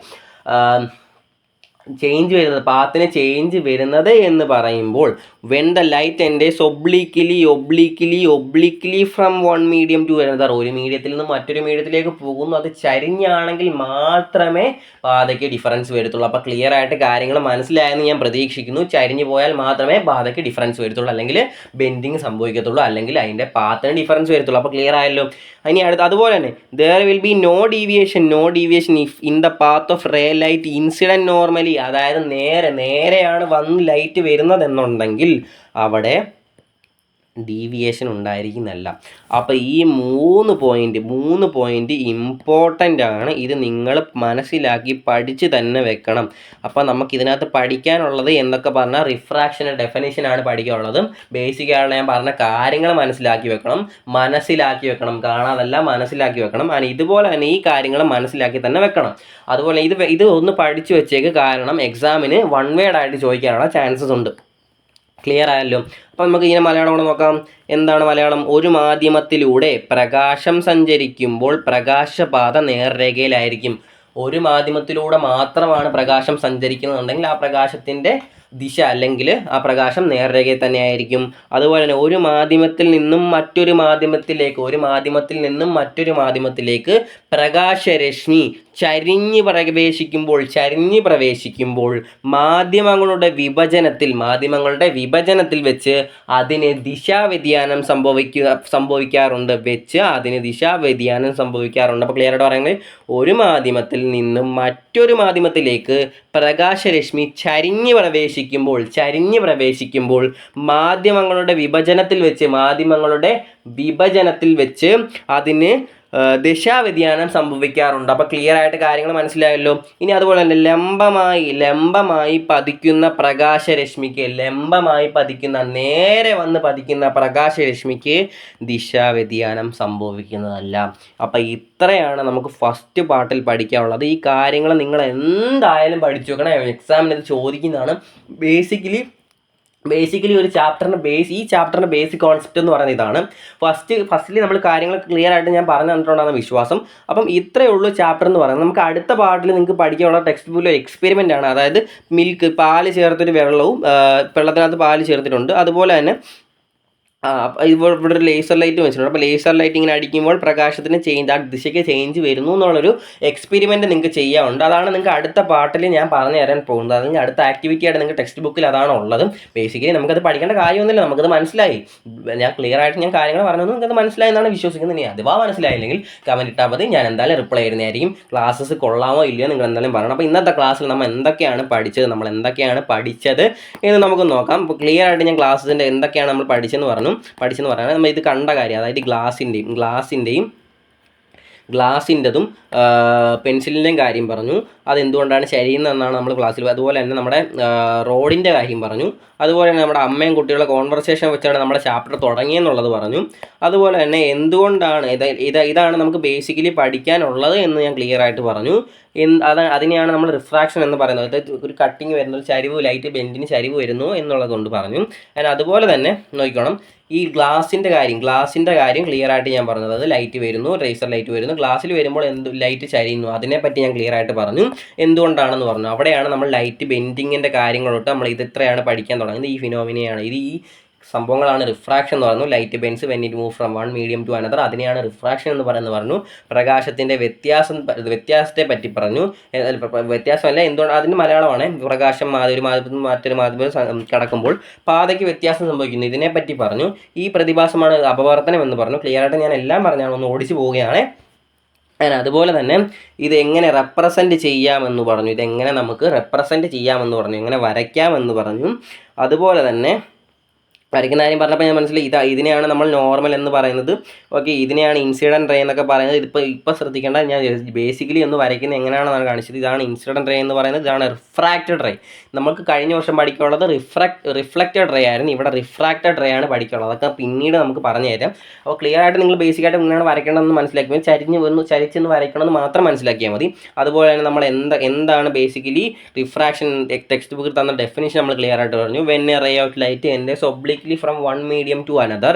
ചേഞ്ച് വരുന്നത്, പാത്തിന് ചേഞ്ച് വരുന്നത് എന്ന് പറയുമ്പോൾ when the light enters obliquely from one medium to another, ഒരു മീഡിയത്തിൽ നിന്ന് മറ്റൊരു മീഡിയത്തിലേക്ക് പോകുന്നു, അത് ചരിഞ്ഞാണെങ്കിൽ മാത്രമേ പാതയ്ക്ക് ഡിഫറൻസ് വരത്തുള്ളൂ. അപ്പോൾ ക്ലിയർ ആയിട്ട് കാര്യങ്ങൾ മനസ്സിലായെന്ന് ഞാൻ പ്രതീക്ഷിക്കുന്നു. ചരിഞ്ഞു പോയാൽ മാത്രമേ പാതയ്ക്ക് ഡിഫറൻസ് വരത്തുള്ളൂ, അല്ലെങ്കിൽ ബെൻഡിങ് സംഭവിക്കത്തുള്ളൂ, അല്ലെങ്കിൽ അതിൻ്റെ പാത്തിന് ഡിഫറൻസ് വരത്തുള്ളൂ. അപ്പോൾ ക്ലിയർ ആയല്ലോ. ഇനി അതുപോലെ തന്നെ there will be no deviation if in the path of ray light incident normally, അതായത് നേരെയാണ് വന്ന് ലൈറ്റ് വരുന്നതെന്നുണ്ടെങ്കിൽ അവിടെ ഡീവിയേഷൻ ഉണ്ടായിരിക്കുന്നല്ല. അപ്പോൾ ഈ 3 പോയിന്റ് ഇമ്പോർട്ടൻ്റ് ആണ്. ഇത് നിങ്ങൾ മനസ്സിലാക്കി പഠിച്ച് തന്നെ വെക്കണം. അപ്പോൾ നമുക്ക് ഇതിനകത്ത് പഠിക്കാനുള്ളത് എന്നൊക്കെ പറഞ്ഞാൽ റിഫ്രാക്ഷൻ്റെ ഡെഫിനിഷനാണ് പഠിക്കാനുള്ളത്. ബേസിക്കായിട്ട് ഞാൻ പറഞ്ഞ കാര്യങ്ങൾ മനസ്സിലാക്കി വെക്കണം, കാണാതല്ല മനസ്സിലാക്കി വെക്കണം. ഇതുപോലെ തന്നെ ഈ കാര്യങ്ങൾ മനസ്സിലാക്കി തന്നെ വെക്കണം. അതുപോലെ ഇത് ഒന്ന് പഠിച്ചു വെച്ചേക്ക്, കാരണം എക്സാമിന് 1 വേർഡ് ആയിട്ട് ചോദിക്കാനുള്ള ചാൻസസ് ഉണ്ട്. ക്ലിയർ ആയല്ലോ. അപ്പോൾ നമുക്ക് ഇങ്ങനെ മലയാളം കൂടെ നോക്കാം. എന്താണ് മലയാളം? ഒരു മാധ്യമത്തിലൂടെ പ്രകാശം സഞ്ചരിക്കുമ്പോൾ പ്രകാശപാത നേർരേഖയിലായിരിക്കും. ഒരു മാധ്യമത്തിലൂടെ മാത്രമാണ് പ്രകാശം സഞ്ചരിക്കുന്നുണ്ടെങ്കിൽ ആ പ്രകാശത്തിൻ്റെ ദിശ അല്ലെങ്കിൽ ആ പ്രകാശം നേർരേഖയിൽ തന്നെ ആയിരിക്കും. അതുപോലെ തന്നെ ഒരു മാധ്യമത്തിൽ നിന്നും മറ്റൊരു മാധ്യമത്തിലേക്ക് പ്രകാശരശ്മി ചരിഞ്ഞ് പ്രവേശിക്കുമ്പോൾ മാധ്യമങ്ങളുടെ വിഭജനത്തിൽ വെച്ച് അതിന് ദിശാവ്യതിയാനം സംഭവിക്കാറുണ്ട്. അപ്പോൾ ക്ലിയർ ആയിട്ട് പറയുന്നത്, ഒരു മാധ്യമത്തിൽ നിന്നും മറ്റൊരു മാധ്യമത്തിലേക്ക് പ്രകാശരശ്മി ചരിഞ്ഞ് പ്രവേശിക്കുമ്പോൾ മാധ്യമങ്ങളുടെ വിഭജനത്തിൽ വെച്ച് അതിന് ദിശാവ്യതിയാനം സംഭവിക്കാറുണ്ട്. അപ്പോൾ ക്ലിയർ ആയിട്ട് കാര്യങ്ങൾ മനസ്സിലായല്ലോ. ഇനി അതുപോലെ തന്നെ ലംബമായി പതിക്കുന്ന നേരെ വന്ന് പതിക്കുന്ന പ്രകാശരശ്മിക്ക് ദിശാവ്യതിയാനം സംഭവിക്കുന്നതല്ല. അപ്പം ഇത്രയാണ് നമുക്ക് ഫസ്റ്റ് പാർട്ടിൽ പഠിക്കാനുള്ളത്. ഈ കാര്യങ്ങൾ നിങ്ങൾ എന്തായാലും പഠിച്ചു വെക്കണം. എക്സാമിന് ഇത് ചോദിക്കുന്നതാണ്. ബേസിക്കലി ഒരു ഈ ചാപ്റ്ററിൻ്റെ ബേസിക് കോൺസെപ്റ്റ് എന്ന് പറയുന്നത് ഇതാണ്. ഫസ്റ്റ്ലി നമ്മൾ കാര്യങ്ങൾ ക്ലിയർ ആയിട്ട് ഞാൻ പറഞ്ഞു തന്നിട്ടുണ്ടെന്ന് വിശ്വാസം. അപ്പം ഇത്രയേ ഉള്ളൂ ചാപ്റ്റർ എന്ന് പറയുന്നത്. നമുക്ക് അടുത്ത പാർട്ടിൽ നിങ്ങൾക്ക് പഠിക്കാനുള്ള ടെക്സ്റ്റ് ബുക്കിൽ ഒരു എക്സ്പെരിമെൻ്റ് ആണ്. അതായത് പാല് ചേർത്തൊരു വെള്ളത്തിനകത്ത് പാല് ചേർത്തിട്ടുണ്ട്. അതുപോലെ തന്നെ ഇവിടെ ഒരു ലേസർ ലൈറ്റ് വെച്ചിട്ടുണ്ട്. അപ്പോൾ ലേസർ ലൈറ്റ് ഇങ്ങനെ അടിക്കുമ്പോൾ പ്രകാശത്തിന് ആ ദിശയ്ക്ക് ചേഞ്ച് വരുന്നു എന്നുള്ളൊരു എക്സ്പെരിമെൻറ്റ് നിങ്ങൾക്ക് ചെയ്യാറുണ്ട്. അതാണ് നിങ്ങൾക്ക് അടുത്ത പാർട്ടിൽ ഞാൻ പറഞ്ഞു തരാൻ പോകുന്നത്. അതിന് അടുത്ത ആക്ടിവിറ്റി ആയിട്ട് നിങ്ങൾക്ക് ടെക്സ്റ്റ് ബുക്കിൽ അതാണ് ഉള്ളത്. ബേസിക്കലി നമുക്കത് പഠിക്കേണ്ട കാര്യമൊന്നുമില്ല, നമുക്കത് മനസ്സിലായി. ഞാൻ ക്ലിയർ ആയിട്ട് ഞാൻ കാര്യങ്ങൾ പറഞ്ഞത് നിങ്ങൾക്കത് മനസ്സിലായി എന്നാണ് വിശ്വസിക്കുന്നത്. ഇനി അഥവാ മനസ്സിലായില്ലെങ്കിൽ കമൻറ്റ് ഇട്ടാൽ മതി, ഞാൻ എന്തായാലും റിപ്ലൈ ചെയ്യുന്നതായിരിക്കും. ക്ലാസ്സസ് കൊള്ളാമോ ഇല്ലയോ നിങ്ങൾ എന്തായാലും പറയണം. അപ്പോൾ ഇന്നത്തെ ക്ലാസ്സിൽ നമ്മൾ എന്തൊക്കെയാണ് പഠിച്ചത് എന്ന് നമുക്ക് നോക്കാം. അപ്പോൾ ക്ലിയർ ആയിട്ട് ഞാൻ ക്ലാസ്സിൻ്റെ എന്തൊക്കെയാണ് നമ്മൾ പഠിച്ചെന്ന് പറഞ്ഞാൽ നമ്മൾ ഇത് കണ്ട കാര്യം, അതായത് ഗ്ലാസിൻ്റെതും പെൻസിലിൻ്റെയും കാര്യം പറഞ്ഞു. അതെന്തുകൊണ്ടാണ് ശരിയെന്നാണ് നമ്മൾ ക്ലാസ്സിൽ. അതുപോലെ തന്നെ നമ്മുടെ റോഡിൻ്റെ കാര്യം പറഞ്ഞു. അതുപോലെ തന്നെ നമ്മുടെ അമ്മയും കുട്ടികളുടെ കോൺവെർസേഷൻ വെച്ചാണ് നമ്മുടെ ചാപ്റ്റർ തുടങ്ങിയെന്നുള്ളത് പറഞ്ഞു. അതുപോലെ തന്നെ എന്തുകൊണ്ടാണ് ഇതാണ് നമുക്ക് ബേസിക്കലി പഠിക്കാനുള്ളത് എന്ന് ഞാൻ ക്ലിയർ ആയിട്ട് പറഞ്ഞു. അതിനെയാണ് നമ്മൾ റിഫ്രാക്ഷൻ എന്ന് പറയുന്നത്. അതായത് ഒരു കട്ടിങ് വരുന്ന ലൈറ്റ് ബെൻഡിന് ചരിവ് വരുന്നു എന്നുള്ളത് കൊണ്ട് പറഞ്ഞു. അതുപോലെ തന്നെ നോക്കണം, ഈ ഗ്ലാസിൻ്റെ കാര്യം ക്ലിയർ ആയിട്ട് ഞാൻ പറഞ്ഞത്. അത് ലൈറ്റ് വരുന്നു, റേസർ ലൈറ്റ് വരുന്നു, ഗ്ലാസ്സിൽ വരുമ്പോൾ ലൈറ്റ് ചരിയുന്നു, അതിനെപ്പറ്റി ഞാൻ ക്ലിയർ ആയിട്ട് പറഞ്ഞു. എന്തുകൊണ്ടാണെന്ന് പറഞ്ഞു. അവിടെയാണ് നമ്മൾ ലൈറ്റ് ബെൻഡിങ്ങിൻ്റെ കാര്യങ്ങളോട്ട് നമ്മൾ ഇത്രയാണ് പഠിക്കാൻ തുടങ്ങുന്നത്. ഈ ഫിനോമിനയാണ് ഈ സംഭവങ്ങളാണ് റിഫ്രാക്ഷൻ എന്ന് പറഞ്ഞു. Light bends when it move from one medium to another, അതിനെയാണ് റിഫ്രാക്ഷൻ എന്ന് പറഞ്ഞു. പ്രകാശത്തിൻ്റെ വ്യത്യാസത്തെ പറ്റി പറഞ്ഞു. വ്യത്യാസമല്ല, എന്തുകൊണ്ട് അതിന് മലയാളമാണ്. പ്രകാശം ഒരു മാധ്യമത്തിൽ മറ്റൊരു മാധ്യമത്തിൽ കടക്കുമ്പോൾ പാതയ്ക്ക് വ്യത്യാസം സംഭവിക്കുന്നു, ഇതിനെപ്പറ്റി പറഞ്ഞു. ഈ പ്രതിഭാസമാണ് അപവർത്തനം എന്ന് പറഞ്ഞു. ക്ലിയർ ആയിട്ട് ഞാൻ എല്ലാം പറഞ്ഞാണ്, ഒന്ന് ഓടിച്ചു പോവുകയാണ്. അതുപോലെ തന്നെ ഇത് എങ്ങനെ റെപ്രസെൻറ്റ് ചെയ്യാമെന്ന് പറഞ്ഞു. ഇതെങ്ങനെ നമുക്ക് റെപ്രസെൻറ്റ് ചെയ്യാമെന്ന് പറഞ്ഞു, എങ്ങനെ വരയ്ക്കാമെന്ന് പറഞ്ഞു. അതുപോലെ തന്നെ വരയ്ക്കുന്ന കാര്യം പറഞ്ഞപ്പോൾ ഞാൻ മനസ്സിലായി, ഇതിനെയാണ് നമ്മൾ നോർമൽ എന്ന് പറയുന്നത്. ഓക്കെ, ഇതിനെയാണ് ഇൻസിഡൻറ്റ് റേ എന്നൊക്കെ പറയുന്നത്. ഇപ്പോൾ ശ്രദ്ധിക്കേണ്ട, ഞാൻ ബേസിക്കലി ഒന്ന് വരയ്ക്കുന്നത് എങ്ങനെയാണെന്നാണ് കാണിച്ചത്. ഇതാണ് ഇൻസിഡൻറ്റ് റേ എന്ന് പറയുന്നത്, ഇതാണ് റിഫ്രാക്റ്റഡ് റേ. നമുക്ക് കഴിഞ്ഞ വർഷം പഠിക്കാനുള്ളത് റിഫ്ലക്റ്റഡ് റേ ആയിരുന്നു. ഇവിടെ റിഫ്രാക്റ്റഡ് റേ ആണ് പഠിക്കാനുള്ളത്. അതൊക്കെ പിന്നീട് നമുക്ക് പറഞ്ഞു തരാം. അപ്പോൾ ക്ലിയർ ആയിട്ട് നിങ്ങൾ ബേസിക്കായിട്ട് ഇങ്ങനെയാണ് വരയ്ക്കേണ്ടതെന്ന് മനസ്സിലാക്കി, ചരിച്ചെന്ന് വരയ്ക്കണമെന്ന് മാത്രം മനസ്സിലാക്കിയാൽ മതി. അതുപോലെ തന്നെ നമ്മൾ എന്താണ് ബേസിക്കലി റിഫ്രാക്ഷൻ, ടെക്സ്റ്റ് ബുക്കിൽ തന്ന ഡെഫിനിഷൻ നമ്മൾ ക്ലിയർ ആയിട്ട് പറഞ്ഞു. When a ray of light enters obliquely from one medium to another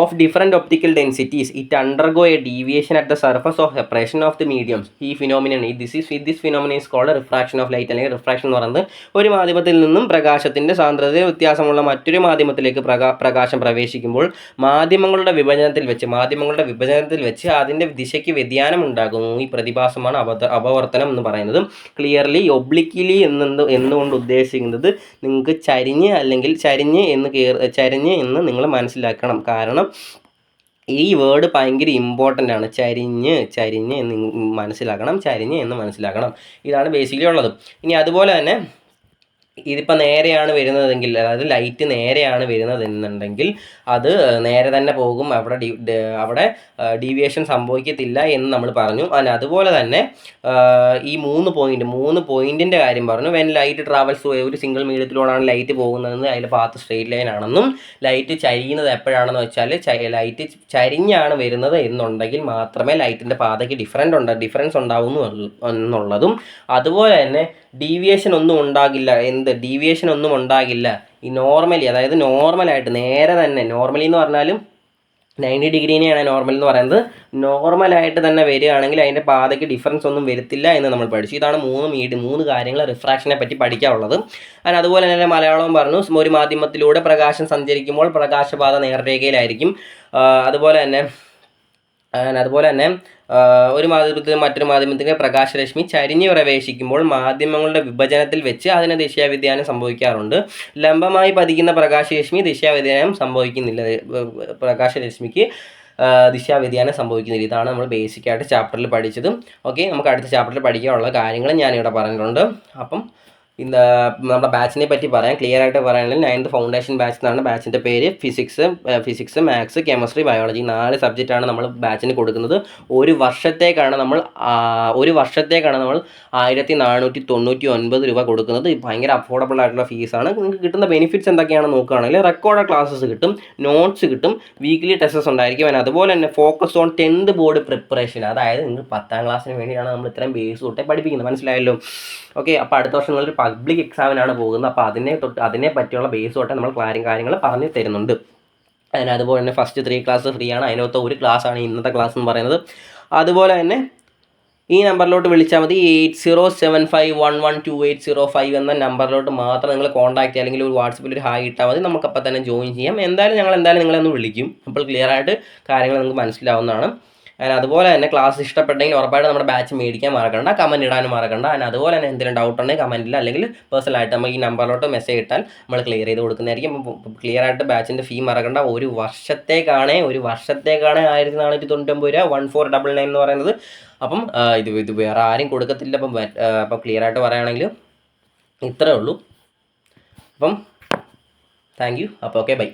of different optical densities, it undergo a deviation at the surface of separation of the mediums. ഈ phenomenon, this phenomenon is called refraction of light. അല്ലെങ്കിൽ refraction എന്ന് പറയുന്നത് ഒരു മാധ്യമത്തിൽ നിന്നും പ്രകാശത്തിൻ്റെ സാന്ദ്രത വ്യത്യാസമുള്ള മറ്റൊരു മാധ്യമത്തിലേക്ക് പ്രകാശം പ്രവേശിക്കുമ്പോൾ മാധ്യമങ്ങളുടെ വിഭജനത്തിൽ വെച്ച് അതിൻ്റെ ദിശയ്ക്ക് വ്യതിയാനം ഉണ്ടാകുന്നു. ഈ പ്രതിഭാസമാണ് അപവർത്തനം എന്ന് പറയുന്നത്. ക്ലിയർലി ഒബ്ലിക്ലി എന്നുകൊണ്ട് ഉദ്ദേശിക്കുന്നത് നിങ്ങൾക്ക് ചരിഞ്ഞ് എന്ന് നിങ്ങൾ മനസ്സിലാക്കണം. കാരണം ഈ വേർഡ് ഭയങ്കര ഇമ്പോർട്ടൻ്റ് ആണ്. ചരിഞ്ഞ് എന്ന് മനസ്സിലാക്കണം. ഇതാണ് ബേസിക്കലി ഉള്ളത്. ഇനി അതുപോലെ തന്നെ ഇതിപ്പോൾ നേരെയാണ് വരുന്നതെങ്കിൽ, അതായത് ലൈറ്റ് നേരെയാണ് വരുന്നതെന്നുണ്ടെങ്കിൽ അത് നേരെ തന്നെ പോകും, അവിടെ ഡീവിയേഷൻ സംഭവിക്കത്തില്ല എന്ന് നമ്മൾ പറഞ്ഞു. അതുപോലെ തന്നെ ഈ മൂന്ന് പോയിൻറ്റിൻ്റെ കാര്യം പറഞ്ഞു. വെൻ ലൈറ്റ് ട്രാവൽസ്, ഒരു സിംഗിൾ മീഡിയത്തിലൂടെയാണ് ലൈറ്റ് പോകുന്നതെന്ന്, അതിൽ പാത്ത് സ്ട്രെയിറ്റ് ലൈൻ ആണെന്നും ലൈറ്റ് ചരിയുന്നത് എപ്പോഴാണെന്ന് വെച്ചാൽ ലൈറ്റ് ചരിഞ്ഞാണ് വരുന്നത് എന്നുണ്ടെങ്കിൽ മാത്രമേ ലൈറ്റിൻ്റെ പാതയ്ക്ക് ഡിഫറൻസ് ഉണ്ടാവുന്നു എന്നുള്ളതും, അതുപോലെ തന്നെ ഡീവിയേഷൻ ഒന്നും ഉണ്ടാകില്ല. ഈ നോർമലി, അതായത് നോർമലായിട്ട് നേരെ തന്നെ, നോർമലി എന്ന് പറഞ്ഞാലും 90 ഡിഗ്രീനെയാണ് നോർമൽ എന്ന് പറയുന്നത്. നോർമലായിട്ട് തന്നെ വരികയാണെങ്കിൽ അതിൻ്റെ പാതയ്ക്ക് ഡിഫറൻസ് ഒന്നും വരത്തില്ല എന്ന് നമ്മൾ പഠിച്ചു. ഇതാണ് മൂന്ന് കാര്യങ്ങൾ റിഫ്രാക്ഷനെ പറ്റി പഠിക്കാനുള്ളത്. അതുപോലെ തന്നെ മലയാളവും പറഞ്ഞു. ഒരു മാധ്യമത്തിലൂടെ പ്രകാശം സഞ്ചരിക്കുമ്പോൾ പ്രകാശപാത നേർരേഖയിലായിരിക്കും. അതുപോലെ തന്നെ ഒരു മാധ്യമത്തിൽ മറ്റൊരു മാധ്യമത്തിൻ്റെ പ്രകാശരശ്മി ചരിഞ്ഞ് പ്രവേശിക്കുമ്പോൾ മാധ്യമങ്ങളുടെ വിഭജനത്തിൽ വെച്ച് അതിന് ദിശാവ്യതിയാനം സംഭവിക്കാറുണ്ട്. ലംബമായി പതിക്കുന്ന പ്രകാശരശ്മി ദിശാവ്യതിയാനം സംഭവിക്കുന്നില്ല. പ്രകാശരശ്മിക്ക് ദിശാവ്യതിയാനം സംഭവിക്കുന്നില്ല. ഇതാണ് നമ്മൾ ബേസിക്കായിട്ട് ചാപ്റ്ററിൽ പഠിച്ചത്. ഓക്കെ, നമുക്ക് അടുത്ത ചാപ്റ്ററിൽ പഠിക്കാനുള്ള കാര്യങ്ങൾ ഞാനിവിടെ പറഞ്ഞിട്ടുണ്ട്. അപ്പം നമ്മുടെ ബാച്ചിനെ പറ്റി പറയാം. ക്ലിയർ ആയിട്ട് പറയുകയാണെങ്കിൽ 9th ഫൗണ്ടേഷൻ ബാച്ച് എന്നാണ് ബാച്ചിൻ്റെ പേര്. ഫിസിക്സ് മാത്സ് കെമിസ്ട്രി ബയോളജി 4 സബ്ജക്റ്റാണ് നമ്മൾ ബാച്ചിന് കൊടുക്കുന്നത്. ഒരു വർഷത്തേക്കാണ് നമ്മൾ 1499 രൂപ കൊടുക്കുന്നത്. ഭയങ്കര അഫോർഡബിൾ ആയിട്ടുള്ള ഫീസാണ്. നിങ്ങൾക്ക് കിട്ടുന്ന ബെനിഫിറ്റ്സ് എന്തൊക്കെയാണെന്ന് നോക്കുകയാണെങ്കിൽ റെക്കോർഡ് ക്ലാസ്സസ് കിട്ടും, നോട്ട്സ് കിട്ടും, വീക്ക്ലി ടെസ്റ്റസ് ഉണ്ടായിരിക്കും. അതുപോലെ തന്നെ focus on 10th board preparation. അതായത് നിങ്ങൾ 10ാം ക്ലാസ്സിന് വേണ്ടിയാണ് നമ്മൾ ഇത്രയും ബേസ് തൊട്ടേ പഠിപ്പിക്കുന്നത്. മനസ്സിലായല്ലോ? ഓക്കെ, അപ്പോൾ അടുത്ത വർഷം നിങ്ങളൊരു പബ്ലിക് എക്സാമിനാണ് പോകുന്നത്. അപ്പോൾ അതിനെ പറ്റിയുള്ള ബേസ് തൊട്ടേ നമ്മൾ കാര്യങ്ങൾ പറഞ്ഞു തരുന്നുണ്ട്. അതുപോലെ തന്നെ ഫസ്റ്റ് 3 ക്ലാസ് ഫ്രീ ആണ്. അതിനകത്ത് ഒരു ക്ലാസ്സാണ് ഇന്നത്തെ ക്ലാസ് എന്ന് പറയുന്നത്. അതുപോലെ തന്നെ ഈ നമ്പറിലോട്ട് വിളിച്ചാൽ മതി. 8075112805 എന്ന നമ്പറിലോട്ട് മാത്രം നിങ്ങൾ കോൺടാക്ട് ചെയ്യുക, അല്ലെങ്കിൽ ഒരു വാട്സപ്പിൽ ഒരു ഹായ് ഇട്ടാൽ മതി. നമുക്കപ്പോൾ തന്നെ ജോയിൻ ചെയ്യാം. ഞങ്ങൾ നിങ്ങളെ ഒന്ന് വിളിക്കും. അപ്പോൾ ക്ലിയർ ആയിട്ട് കാര്യങ്ങൾ നിങ്ങൾക്ക് മനസ്സിലാവുന്നതാണ്. അതുപോലെ തന്നെ ക്ലാസ് ഇഷ്ടപ്പെട്ടെങ്കിൽ ഉറപ്പായിട്ട് നമ്മുടെ ബാച്ച് മേടിക്കാൻ മറക്കണ്ട, കമൻറ്റ് ഇടാനും മറക്കണ്ട. അതുപോലെ തന്നെ എന്തെങ്കിലും ഡൗട്ട് ഉണ്ടെങ്കിൽ കമൻറ്റിൽ അല്ലെങ്കിൽ പേഴ്സണലായിട്ട് നമുക്ക് ഈ നമ്പറിലോട്ട് മെസ്സേജ് ഇട്ടാൽ നമ്മൾ ക്ലിയർ ചെയ്ത് കൊടുക്കുന്നതായിരിക്കും. ക്ലിയർ ആയിട്ട് ബാച്ചിൻ്റെ ഫീ മറക്കണ്ട. ഒരു വർഷത്തേക്കാണ് 1499 രൂപ 1499 എന്ന് പറയുന്നത്. അപ്പം ഇത് വേറെ ആരും കൊടുക്കത്തില്ല. അപ്പം ക്ലിയർ ആയിട്ട് പറയുകയാണെങ്കിൽ ഇത്രയേ ഉള്ളൂ. അപ്പം താങ്ക് യു. അപ്പോൾ ഓക്കെ, ബൈ.